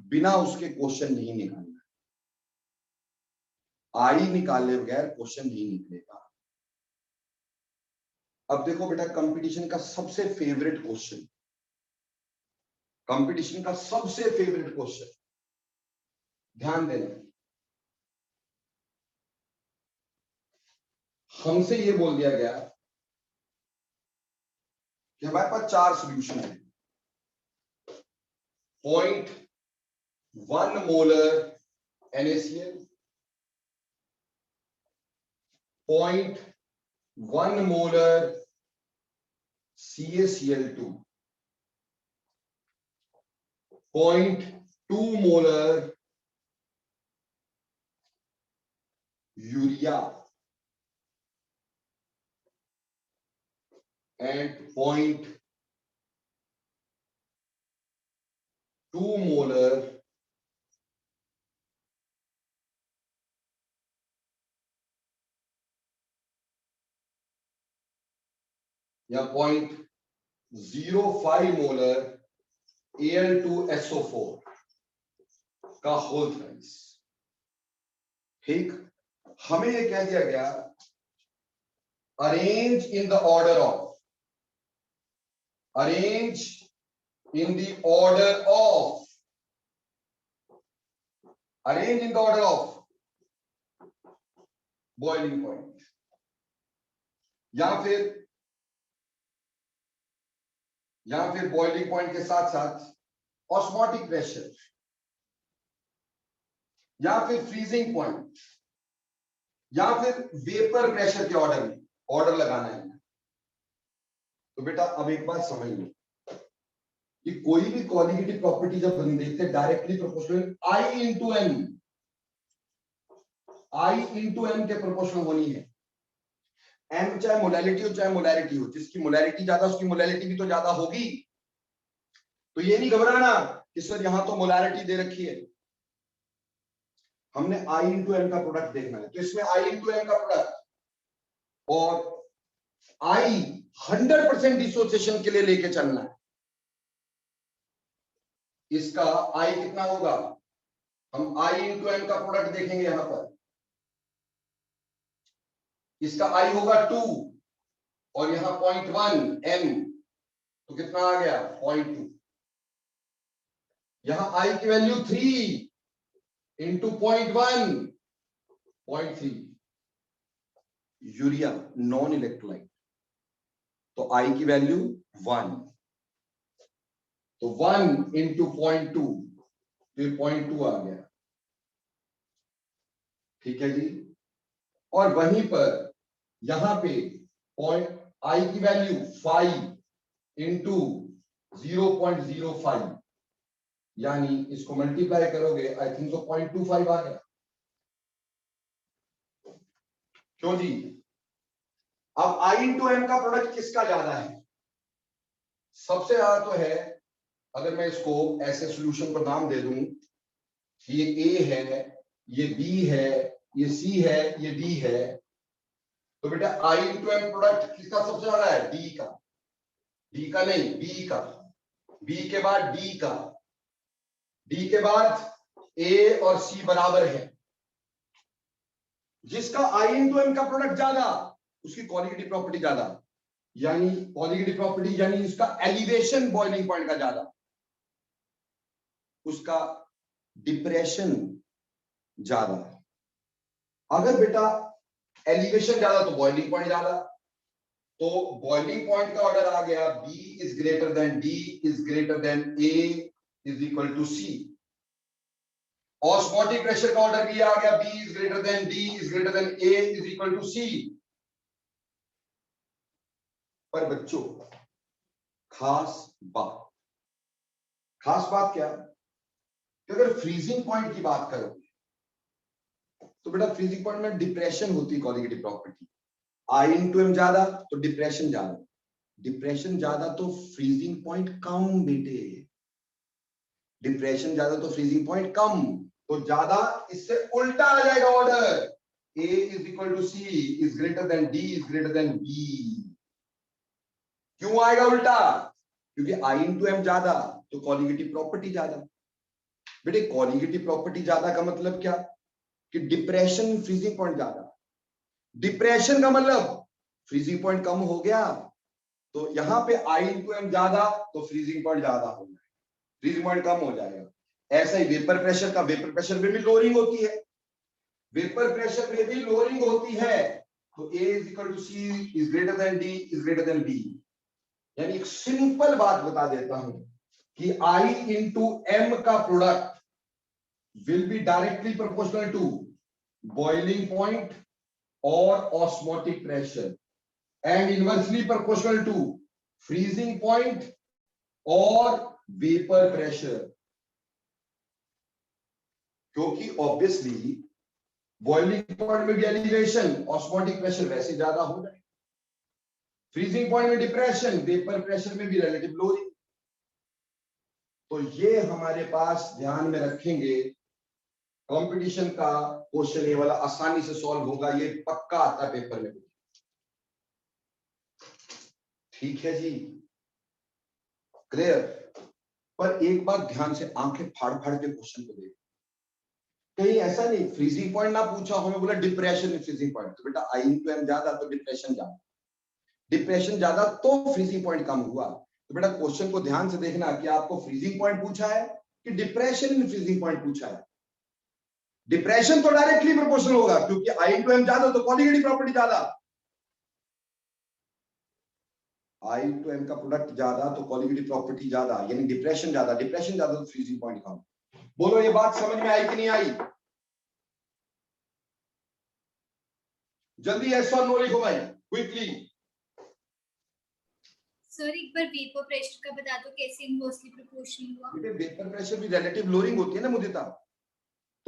बिना उसके क्वेश्चन नहीं निकालना। आई निकालने बगैर क्वेश्चन नहीं निकलेगा। अब देखो बेटा कंपटीशन का सबसे फेवरेट क्वेश्चन, कंपटीशन का सबसे फेवरेट क्वेश्चन, ध्यान देना। हमसे ये बोल दिया गया कि हमारे पास 4 सॉल्यूशन है। 0.1 molar NaCl, 0.1 molar CaCl2, 0.2 molar urea and 0.2 molar या 0.05 मोलर Al2SO4 का होल थ्राइस। ठीक, हमें ये कह दिया गया arrange in the order of, arrange in the order of, arrange in the order of boiling point, या फिर बॉइलिंग पॉइंट के साथ साथ ऑस्मोटिक प्रेशर, या फिर फ्रीजिंग पॉइंट, या फिर वेपर प्रेशर के ऑर्डर में ऑर्डर लगाना है। तो बेटा अब एक बात समझ लो कि कोई भी क्वालिटेटिव प्रॉपर्टी जब हम देखते हैं directly proportional I into m के प्रोपोर्शनल होनी है। m चाहे मोलैलिटी हो चाहे मोलैरिटी हो, जिसकी मोलैरिटी ज्यादा उसकी मोलैलिटी भी तो ज्यादा होगी। तो ये नहीं घबराना कि सर यहां तो मोलारिटी दे रखी है, हमने I इंटू एम का प्रोडक्ट देखना है, तो इसमें I इंटू एम का प्रोडक्ट और I 100% डिसोसिएशन के लिए लेके चलना है। इसका I कितना होगा, हम I इंटू एम का प्रोडक्ट देखेंगे यहां पर, इसका I होगा 2 और यहां 0.1 m, तो कितना आ गया 0.2। यहां I की value 3 into 0.1 0.3। Urea non electrolyte, तो I की वैल्यू 1, तो 1 इंटू 0.2 फिर 0.2 आ गया, ठीक है जी। और वहीं पर यहां पे I की वैल्यू 5 इंटू 0.05, यानी इसको मल्टीप्लाई करोगे आई थिंक तो 0.25 आ गया, क्यों जी। अब I इंटू एम का प्रोडक्ट किसका ज्यादा है, सबसे ज्यादा तो है, अगर मैं इसको ऐसे सॉल्यूशन पर नाम दे दूं, ये A है, ये B है, ये C है, ये D है, तो बेटा I इंटू एम प्रोडक्ट किसका सबसे ज्यादा है, D का, D का नहीं B का, B के बाद D का, D के बाद A और C बराबर है। जिसका I इंटू एम का प्रोडक्ट ज्यादा उसकी कॉलिगेटिव प्रॉपर्टी ज्यादा, यानी कॉलिगेटिव प्रॉपर्टी यानी इसका एलिवेशन बॉइलिंग पॉइंट का ज्यादा, उसका डिप्रेशन ज्यादा। अगर बेटा एलिवेशन ज्यादा तो बॉइलिंग पॉइंट ज्यादा, तो बॉइलिंग पॉइंट का ऑर्डर आ गया B is greater than D is greater than A is equal to C। Osmotic pressure का ऑर्डर भी आ गया B is greater than D is greater than A is equal to C। पर बच्चों खास बात क्या, कि अगर फ्रीजिंग पॉइंट की बात करो तो बेटा फ्रीजिंग पॉइंट में डिप्रेशन होती है colligative property, I into M ज्यादा तो डिप्रेशन ज्यादा, डिप्रेशन ज्यादा तो फ्रीजिंग पॉइंट कम बेटे, डिप्रेशन ज्यादा तो फ्रीजिंग पॉइंट कम, तो ज्यादा इससे उल्टा आ जाएगा order, A is equal to C is greater than D is greater than B। क्यों आएगा उल्टा, क्योंकि I इंटू एम ज्यादा तो कॉलिगेटिव प्रॉपर्टी ज्यादा। बेटे कॉलिगेटिव प्रॉपर्टी ज्यादा का मतलब क्या, कि डिप्रेशन फ्रीजिंग पॉइंट ज्यादा, डिप्रेशन का मतलब फ्रीजिंग पॉइंट कम हो गया, तो यहां पे I इंटू एम ज्यादा तो फ्रीजिंग पॉइंट ज्यादा हो जाएगा, फ्रीजिंग पॉइंट कम हो जाएगा। ऐसा ही वेपर प्रेशर का, वेपर प्रेशर में भी लोअरिंग होती है, वेपर प्रेशर में भी लोअरिंग होती है, तो A is equal to C is greater than D is greater than B। यानी एक सिंपल बात बता देता हूं कि I इंटू एम का product will be directly proportional to boiling point or osmotic pressure and inversely proportional to freezing point or vapor pressure। क्योंकि obviously boiling point में भी elevation, osmotic pressure वैसे ज्यादा हो जाए, freezing point में डिप्रेशन, वेपर प्रेशर में भी relative lowering। तो ये हमारे पास ध्यान में रखेंगे, कंपटीशन का क्वेश्चन ये वाला आसानी से सॉल्व होगा, ये पक्का आता है पेपर में, ठीक है जी, क्लियर। पर एक बात ध्यान से आंखें फाड़ फाड़ के क्वेश्चन को देखो, कहीं ऐसा नहीं फ्रीजिंग पॉइंट ना पूछा, हमें बोला डिप्रेशन में फ्रीजिंग पॉइंट, तो बेटा I इंटू एम ज्यादा तो डिप्रेशन ज्यादा, डिप्रेशन ज्यादा तो फ्रीजिंग पॉइंट कम हुआ। तो बेटा क्वेश्चन को ध्यान से देखना कि आपको फ्रीजिंग पॉइंट पूछा है कि डिप्रेशन में फ्रीजिंग पॉइंट पूछा है। डिप्रेशन तो डायरेक्टली प्रोपोर्शनल होगा, क्योंकि I इंटू एम ज्यादा तो कॉलिगेटिव प्रॉपर्टी ज्यादा, I इंटू एम का प्रोडक्ट ज्यादा तो कॉलिगेटिव प्रॉपर्टी ज्यादा, यानी डिप्रेशन ज्यादा, डिप्रेशन ज्यादा तो फ्रीजिंग पॉइंट कम। बोलो ये बात समझ में आई कि नहीं आई, जल्दी यस और नो लिखो भाई क्विकली। सर एक बार वेपर प्रेशर का बता दो, कैसे इनवर्सली प्रोपोर्शनल हुआ। वेपर प्रेशर भी रिलेटिव लोअरिंग होती है ना मुदिता,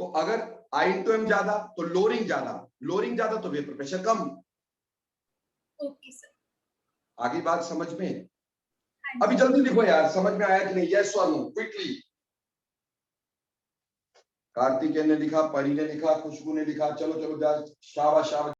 तो अगर I इंटू एम ज्यादा तो लोअरिंग ज्यादा, लोअरिंग ज्यादा तो वेपर प्रेशर कम। ओके सर, आगे बात समझ में, अभी जल्दी लिखो यार, समझ में आया कि नहीं, यस और नो क्विकली। कार्तिकेय ने लिखा, परी ने लिखा, खुशबू ने लिखा, चलो चलो शाबाश शाबाश।